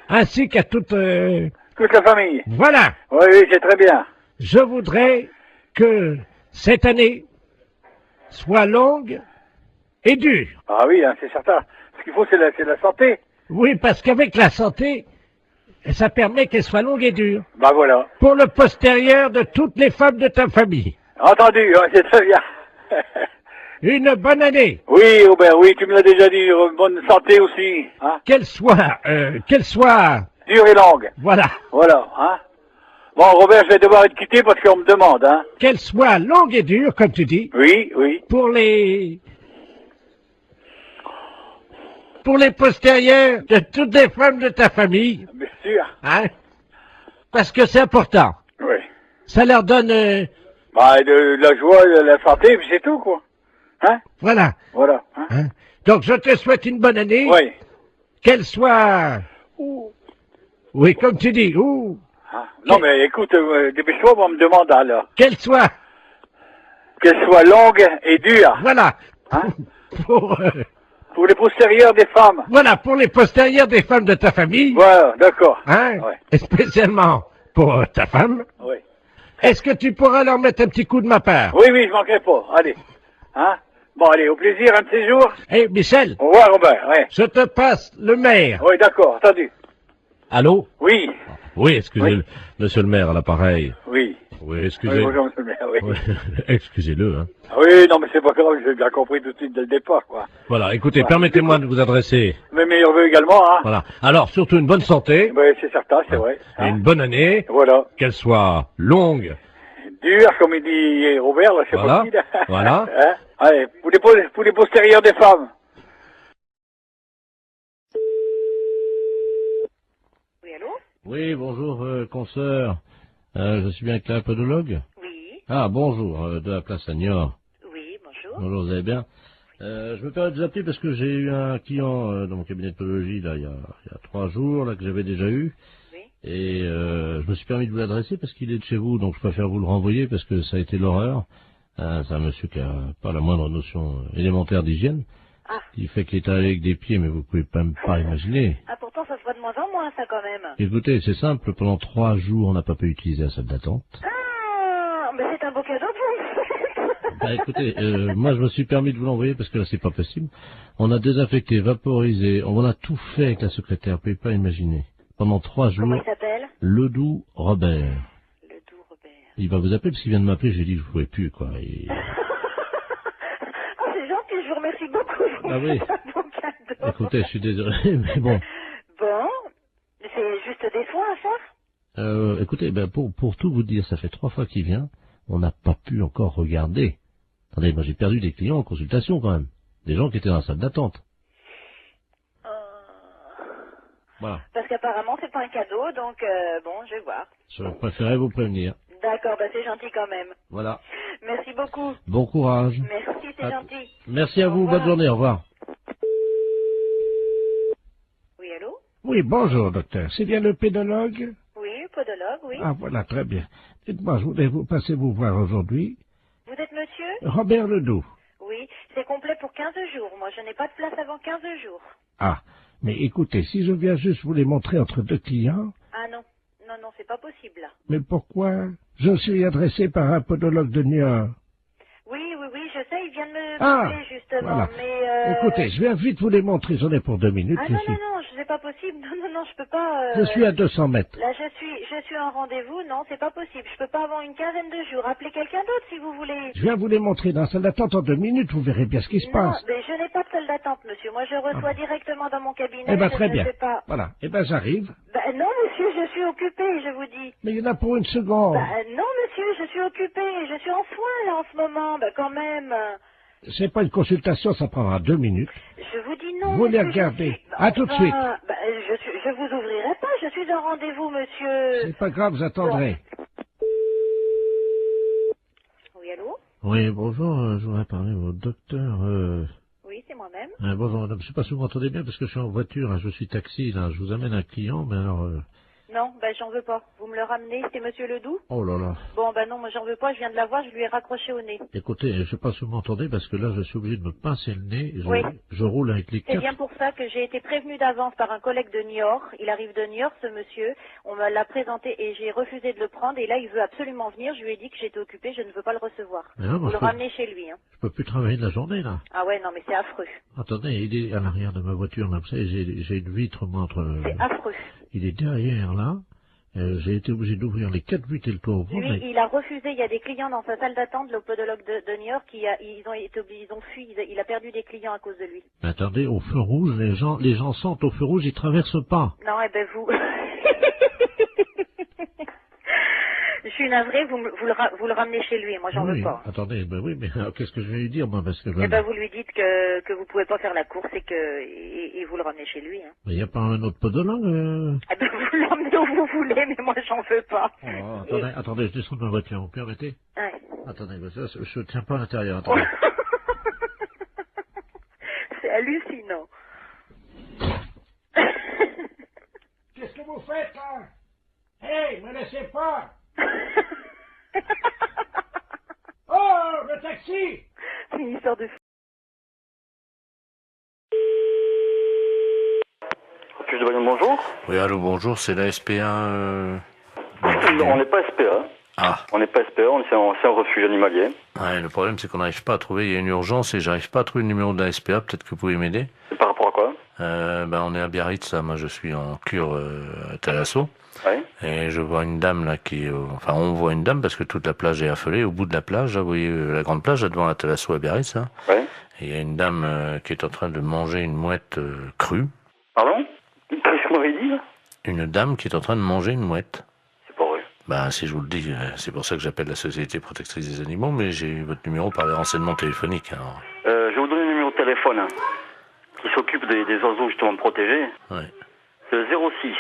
S11: ainsi qu'à toute...
S17: Toute la famille.
S11: Voilà.
S17: Oui, c'est très bien.
S11: Je voudrais que cette année soit longue et dure.
S17: Ah oui, hein, c'est certain. Ce qu'il faut, c'est la santé.
S11: Oui, parce qu'avec la santé, ça permet qu'elle soit longue et dure.
S17: Bah voilà.
S11: Pour le postérieur de toutes les femmes de ta famille.
S17: Entendu, c'est très bien.
S11: Une bonne année.
S17: Oui, Robert, oui, tu me l'as déjà dit. Bonne santé aussi. Hein?
S11: Qu'elle soit...
S17: dure et longue.
S11: Voilà.
S17: Voilà, hein. Bon, Robert, je vais devoir être quitté parce qu'on me demande, hein.
S11: Qu'elle soit longue et dure, comme tu dis.
S17: Oui, oui.
S11: Pour les
S3: pour les postérieurs de toutes les femmes de ta famille.
S17: Bien sûr.
S3: Hein? Parce que c'est important.
S17: Oui.
S3: Ça leur donne...
S17: Bah, de la joie, de la santé, puis c'est tout, quoi. Hein?
S3: Voilà.
S17: Voilà. Hein?
S3: Hein? Donc, je te souhaite une bonne année.
S17: Oui.
S3: Qu'elle soit... Oui, comme tu dis.
S17: Ah. Non, mais écoute, dépêche-toi, on me demande alors.
S3: Qu'elle soit
S17: longue et dure.
S3: Voilà.
S17: Hein?
S3: Pour
S17: les postérieurs des femmes.
S3: Voilà, pour les postérieurs des femmes de ta famille.
S17: Voilà, d'accord.
S3: Hein?
S17: Ouais.
S3: Et spécialement pour ta femme.
S17: Oui.
S3: Est-ce que tu pourras leur mettre un petit coup de ma part?
S17: Oui, je manquerai pas. Allez. Hein? Bon, allez, au plaisir, un de ces jours.
S3: Eh, Michel.
S17: Au revoir, Robert, ouais.
S3: Je te passe le maire.
S17: Oui, d'accord, entendu.
S11: Allô?
S17: Oui.
S11: Oui, excusez-le, monsieur le maire, à l'appareil.
S17: Oui.
S11: Oui, excusez.
S17: Oui, bonjour, monsieur le maire, oui.
S11: Oui, excusez-le, hein.
S17: Oui, non, mais c'est pas grave, j'ai bien compris tout de suite dès le départ, quoi.
S11: Voilà, écoutez,
S17: Voilà.
S11: permettez-moi de vous adresser.
S17: Mes meilleurs vœux également, hein.
S11: Voilà. Alors, surtout une bonne santé.
S17: Oui, c'est certain, c'est vrai.
S11: Et une bonne année.
S17: Voilà.
S11: Qu'elle soit longue.
S17: Dur, comme il dit Robert, là, c'est
S11: Voilà.
S17: pas qui, là.
S11: Voilà.
S17: Hein? Allez, pour les postérieurs des femmes.
S12: Oui, allô?
S11: Oui, bonjour, consoeur. Je suis bien avec la podologue?
S12: Oui.
S11: Ah, bonjour, de la place à Niort.
S12: Oui, bonjour.
S11: Bonjour, vous allez bien? Je me permets de vous appeler parce que j'ai eu un client dans mon cabinet de podologie, là, il y a 3 jours, là, que j'avais déjà eu.
S12: Oui.
S11: Et je me suis permis de vous l'adresser parce qu'il est de chez vous, donc je préfère vous le renvoyer parce que ça a été l'horreur. C'est un monsieur qui a pas la moindre notion élémentaire d'hygiène.
S12: Ah.
S11: Il fait qu'il est allé avec des pieds, mais vous pouvez même pas imaginer.
S12: Ah, pourtant, ça se voit de moins en moins, ça, quand même.
S11: Écoutez, c'est simple, pendant 3 jours, on n'a pas pu utiliser la salle d'attente.
S12: Ah, mais c'est un beau cadeau pour vous.
S11: Bah écoutez, moi je me suis permis de vous l'envoyer parce que là c'est pas possible. On a désinfecté, vaporisé, on a tout fait avec la secrétaire, vous pouvez pas imaginer. Pendant 3 jours.
S12: Comment il s'appelle?
S11: Ledoux Robert.
S12: Ledoux Robert.
S11: Il va vous appeler parce qu'il vient de m'appeler, j'ai dit que je pouvais plus, quoi. Et...
S12: Ah, c'est gentil, je vous remercie beaucoup.
S11: Ah oui.
S12: C'est un beau cadeau.
S11: Écoutez, je suis désolé, mais bon.
S12: Bon, c'est juste des soins à faire?
S11: Écoutez, ben pour tout vous dire, ça fait 3 fois qu'il vient, on n'a pas pu encore regarder. Attendez, moi j'ai perdu des clients en consultation quand même. Des gens qui étaient dans la salle d'attente. Voilà.
S12: Parce qu'apparemment, c'est pas un cadeau, donc bon, je vais voir.
S11: Je préférais vous prévenir.
S12: D'accord, bah c'est gentil quand même.
S11: Voilà.
S12: Merci beaucoup.
S11: Bon courage.
S12: Merci, c'est gentil.
S11: Merci à vous, bonne journée, au revoir.
S12: Oui, allô?
S3: Oui, bonjour, docteur. C'est bien le pédologue?
S12: Oui, podologue, oui.
S3: Ah, voilà, très bien. Dites-moi, je voulais vous passer vous voir aujourd'hui.
S12: Vous êtes monsieur?
S3: Robert Ledoux.
S12: Oui, c'est complet pour 15 jours. Moi, je n'ai pas de place avant 15 jours.
S3: Ah, mais écoutez, si je viens juste vous les montrer entre 2 clients...
S12: Ah non, non, c'est pas possible, là.
S3: Mais pourquoi? Je suis adressé par un podologue de Niort.
S12: Oui, je sais, il vient de me
S3: Ah,
S12: appeler, justement,
S3: voilà.
S12: mais...
S3: Écoutez, je viens vite vous les montrer, j'en ai pour 2 minutes.
S12: Ah non, c'est pas possible. Non, je peux pas...
S3: Je suis à 200 mètres.
S12: Là, je suis en rendez-vous. Non, c'est pas possible. Je peux pas avoir une quinzaine de jours. Appelez quelqu'un d'autre, si vous voulez.
S3: Je viens vous les montrer dans la salle d'attente en 2 minutes, vous verrez bien ce qui se
S12: Non,
S3: passe.
S12: mais je n'ai pas de salle d'attente, monsieur. Moi, je reçois directement dans mon cabinet.
S3: Eh ben,
S12: je
S3: très
S12: ne
S3: bien.
S12: sais pas.
S3: Voilà. Eh ben, j'arrive.
S12: Ben, non, monsieur, je suis occupée, je vous dis.
S3: Mais il y en a pour 1 seconde.
S12: Ben, non, monsieur, je suis occupée. Je suis en soins, là, en ce moment. Ben, quand même.
S3: C'est pas une consultation, ça prendra 2 minutes.
S12: Je vous dis non,
S3: Vous les
S12: monsieur,
S3: regardez. À tout de suite.
S12: Ben, je vous ouvrirai pas. Je suis en rendez-vous, monsieur.
S3: C'est pas grave, vous attendrez.
S12: Oui, allô?
S11: Oui, bonjour, je voudrais parler au docteur...
S12: Oui, c'est moi-même.
S11: bonjour madame, je sais pas si vous m'entendez bien parce que je suis en voiture, hein, je suis taxi, là, je vous amène un client, mais alors...
S12: Non, ben j'en veux pas. Vous me le ramenez, c'est monsieur Ledoux?
S11: Oh là là.
S12: Bon, ben non, moi j'en veux pas, je viens de la voir, je lui ai raccroché au nez.
S11: Écoutez, je sais pas si vous m'entendez parce que là, je suis obligé de me pincer le nez,
S12: Oui.
S11: je roule avec les
S12: C'est
S11: 4...
S12: bien pour ça que j'ai été prévenue d'avance par un collègue de Niort. Il arrive de Niort, ce monsieur. On me l'a présenté et j'ai refusé de le prendre. Et là, il veut absolument venir. Je lui ai dit que j'étais occupée, je ne veux pas le recevoir.
S11: Mais non, moi,
S12: Vous
S11: je
S12: le
S11: peux-
S12: ramenez chez lui. Hein.
S11: Je peux plus travailler de la journée, là.
S12: Ah ouais, non, mais c'est affreux.
S11: Attendez, il est à l'arrière de ma voiture, là, vous savez, j'ai une vitre, moi, entre...
S12: C'est affreux.
S11: Il est derrière, là. J'ai été obligé d'ouvrir les 4 vitres et le toit ouvert,
S12: Lui,
S11: mais...
S12: il a refusé. Il y a des clients dans sa salle d'attente, le podologue de Niort, ils ont fui. Il a perdu des clients à cause de lui.
S11: Mais attendez, au feu rouge, les gens sentent au feu rouge, ils traversent pas.
S12: Non, eh ben vous. suis navrée, vous le ramenez chez lui, moi j'en veux pas.
S11: Attendez, ben oui, mais alors, qu'est-ce que je vais lui dire, moi, parce que...
S12: Eh ben, vous lui dites que vous pouvez pas faire la course et vous le ramenez chez lui. Hein.
S11: Mais il n'y a pas un autre podologue
S12: Eh ben, vous l'emmenez où vous voulez, mais moi j'en veux pas.
S11: Oh, attendez, je descends de ma voiture, vous permettez?
S12: Ouais.
S11: Attendez, je tiens pas à l'intérieur, attendez.
S12: C'est hallucinant.
S3: Qu'est-ce que vous faites, là? Hey, me laissez pas! Oh, le taxi!
S12: C'est une histoire de...
S18: Refuge de Bayonne, bonjour.
S2: Oui, allô, bonjour, c'est la SPA.
S18: On n'est pas SPA.
S2: Ah.
S18: On n'est pas SPA, c'est un refuge animalier.
S2: Ouais, le problème, c'est qu'on n'arrive pas à trouver. Il y a une urgence et j'arrive pas à trouver le numéro de la SPA. Peut-être que vous pouvez m'aider.
S18: C'est par rapport à quoi?
S2: On est à Biarritz, là. Moi, je suis en cure à Thalasso.
S18: Ouais.
S2: Et je vois une dame, là, enfin, on voit une dame parce que toute la plage est affolée. Au bout de la plage, là, vous voyez la grande plage, là, devant la Thalasso à Biarritz, là.
S18: Ouais.
S2: Et il y a une dame qui est en train de manger une mouette crue.
S18: Pardon? Qu'est-ce que vous m'avez dit, là?
S2: Une dame qui est en train de manger une mouette.
S18: C'est pas vrai.
S2: Ben, si je vous le dis, c'est pour ça que j'appelle la Société Protectrice des Animaux, mais j'ai eu votre numéro par les renseignements téléphoniques. Alors.
S18: Je vais vous donner le numéro de téléphone hein, qui s'occupe des oiseaux justement protégés.
S2: Ouais.
S18: C'est le 06.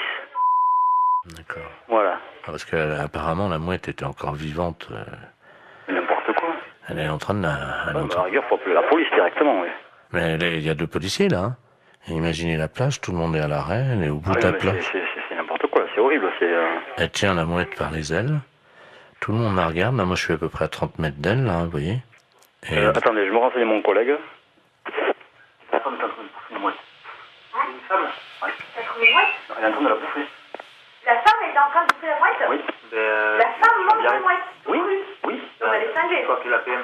S2: D'accord.
S18: Voilà.
S2: Ah, parce qu'apparemment, la mouette était encore vivante.
S18: N'importe quoi.
S2: Elle est en train de la...
S18: À la rigueur, faut appeler la police directement, oui.
S2: Mais il y a 2 policiers, là. Hein. Et imaginez la plage, tout le monde est à l'arrêt, elle est au bout de la plage.
S18: C'est n'importe quoi, c'est horrible.
S2: Elle tient la mouette par les ailes. Tout le monde la regarde. Là, moi, je suis à peu près à 30 mètres d'elle, là, vous voyez. Et...
S18: attendez, je me renseigne à mon collègue. La femme est en train de bouffer une mouette. Une femme? Ouais. Elle est en train de la bouffer.
S19: La femme est en train de bouffer la mouette?
S18: Oui.
S19: La femme mange la mouette?
S18: Oui, oui.
S19: Donc elle est cinglée.
S18: Je crois que la PM.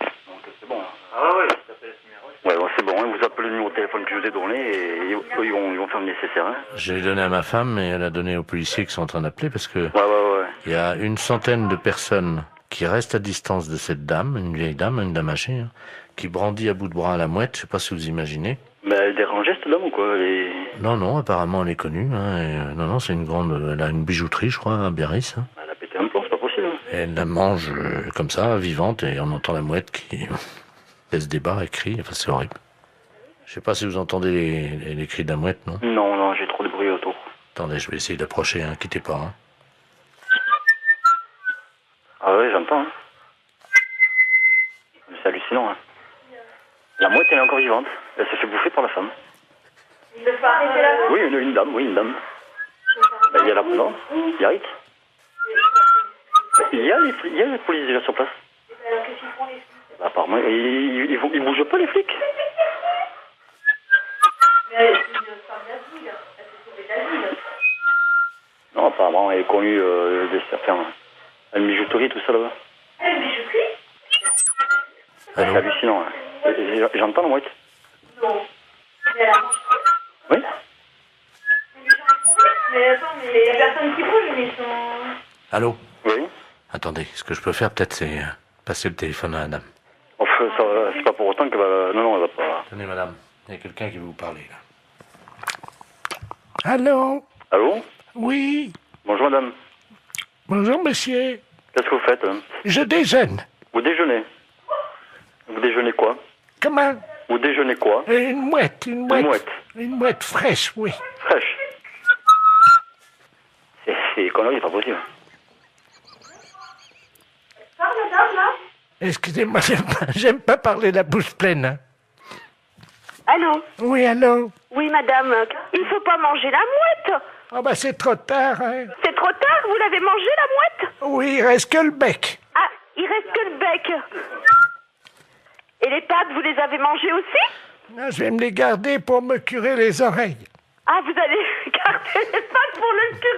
S18: Donc c'est bon. Ah ouais, ça fait ce numéro. Ouais, bon, c'est bon, hein, vous appelez le numéro de téléphone que je vous ai donné et ils vont faire le nécessaire. Hein.
S2: J'ai donné à ma femme et elle a donné aux policiers qui sont en train d'appeler parce que il y a une centaine de personnes qui restent à distance de cette dame, une vieille dame, une dame âgée, hein, qui brandit à bout de bras la mouette, je sais pas si vous imaginez.
S18: Mais elle dérange cette dame ou quoi?
S2: Non, apparemment elle est connue. Hein, non, c'est une grande... Elle a une bijouterie, je crois, à Biarritz. Hein.
S18: Elle a pété un plomb, c'est pas possible.
S2: Et elle la mange comme ça, vivante, et on entend la mouette qui laisse des barres et crie. Enfin, c'est horrible. Je sais pas si vous entendez les cris de la mouette, non?
S18: Non, j'ai trop de bruit autour.
S2: Attendez, je vais essayer d'approcher, hein, quittez pas. Hein.
S18: Ah ouais, j'entends. Hein. C'est hallucinant. Hein. La mouette, elle est encore vivante. Elle se fait bouffer par la femme.
S19: Il ne faut arrêter la mouette?
S18: Oui, une dame, oui, une dame. Ben, il y a la... Non, Biarritz. Il y a les polices déjà sur place.
S19: Alors qu'est-ce qu'ils font les flics?
S18: Apparemment, ils bougent pas les flics.
S19: Mais elle est une femme d'asile. Elle s'est sauvée d'asile.
S18: Non, apparemment, elle est connue de certains... Une bijouterie, tout ça là-bas.
S19: Elle a une bijouterie?
S18: C'est hallucinant. Hein. J'entends la mouette.
S19: Non. Mais elle a mangé.
S18: Oui.
S19: Mais attends, mais il y a personne qui bouge, mais ils sont...
S2: Allô?
S18: Oui.
S2: Attendez, ce que je peux faire peut-être c'est passer le téléphone à la dame.
S18: Enfin, c'est pas pour autant qu'elle va... Non, elle va pas...
S2: Tenez madame, il y a quelqu'un qui veut vous parler là.
S3: Allô?
S18: Allô?
S3: Oui.
S18: Bonjour madame.
S3: Bonjour monsieur.
S18: Qu'est-ce que vous faites? Hein?
S3: Je déjeune.
S18: Vous déjeunez? Vous déjeunez quoi?
S3: Comment?
S18: Vous déjeunez quoi?
S3: Une mouette.
S18: Une mouette?
S3: Une mouette fraîche, oui.
S18: Fraîche? C'est des conneries, c'est pas possible.
S19: Parle, madame, là?
S3: Excusez-moi, j'aime pas parler la bouche pleine. Hein.
S19: Allô?
S3: Oui, allô?
S19: Oui, madame. Il faut pas manger la mouette.
S3: Oh bah c'est trop tard, hein.
S19: C'est trop tard, vous l'avez mangé, la mouette?
S3: Oui, il reste que le bec.
S19: Ah, il reste que le bec. Et les pattes, vous les avez mangées aussi?
S3: Non, je vais me les garder pour me curer les oreilles.
S19: Ah, vous allez garder les pattes pour le cul?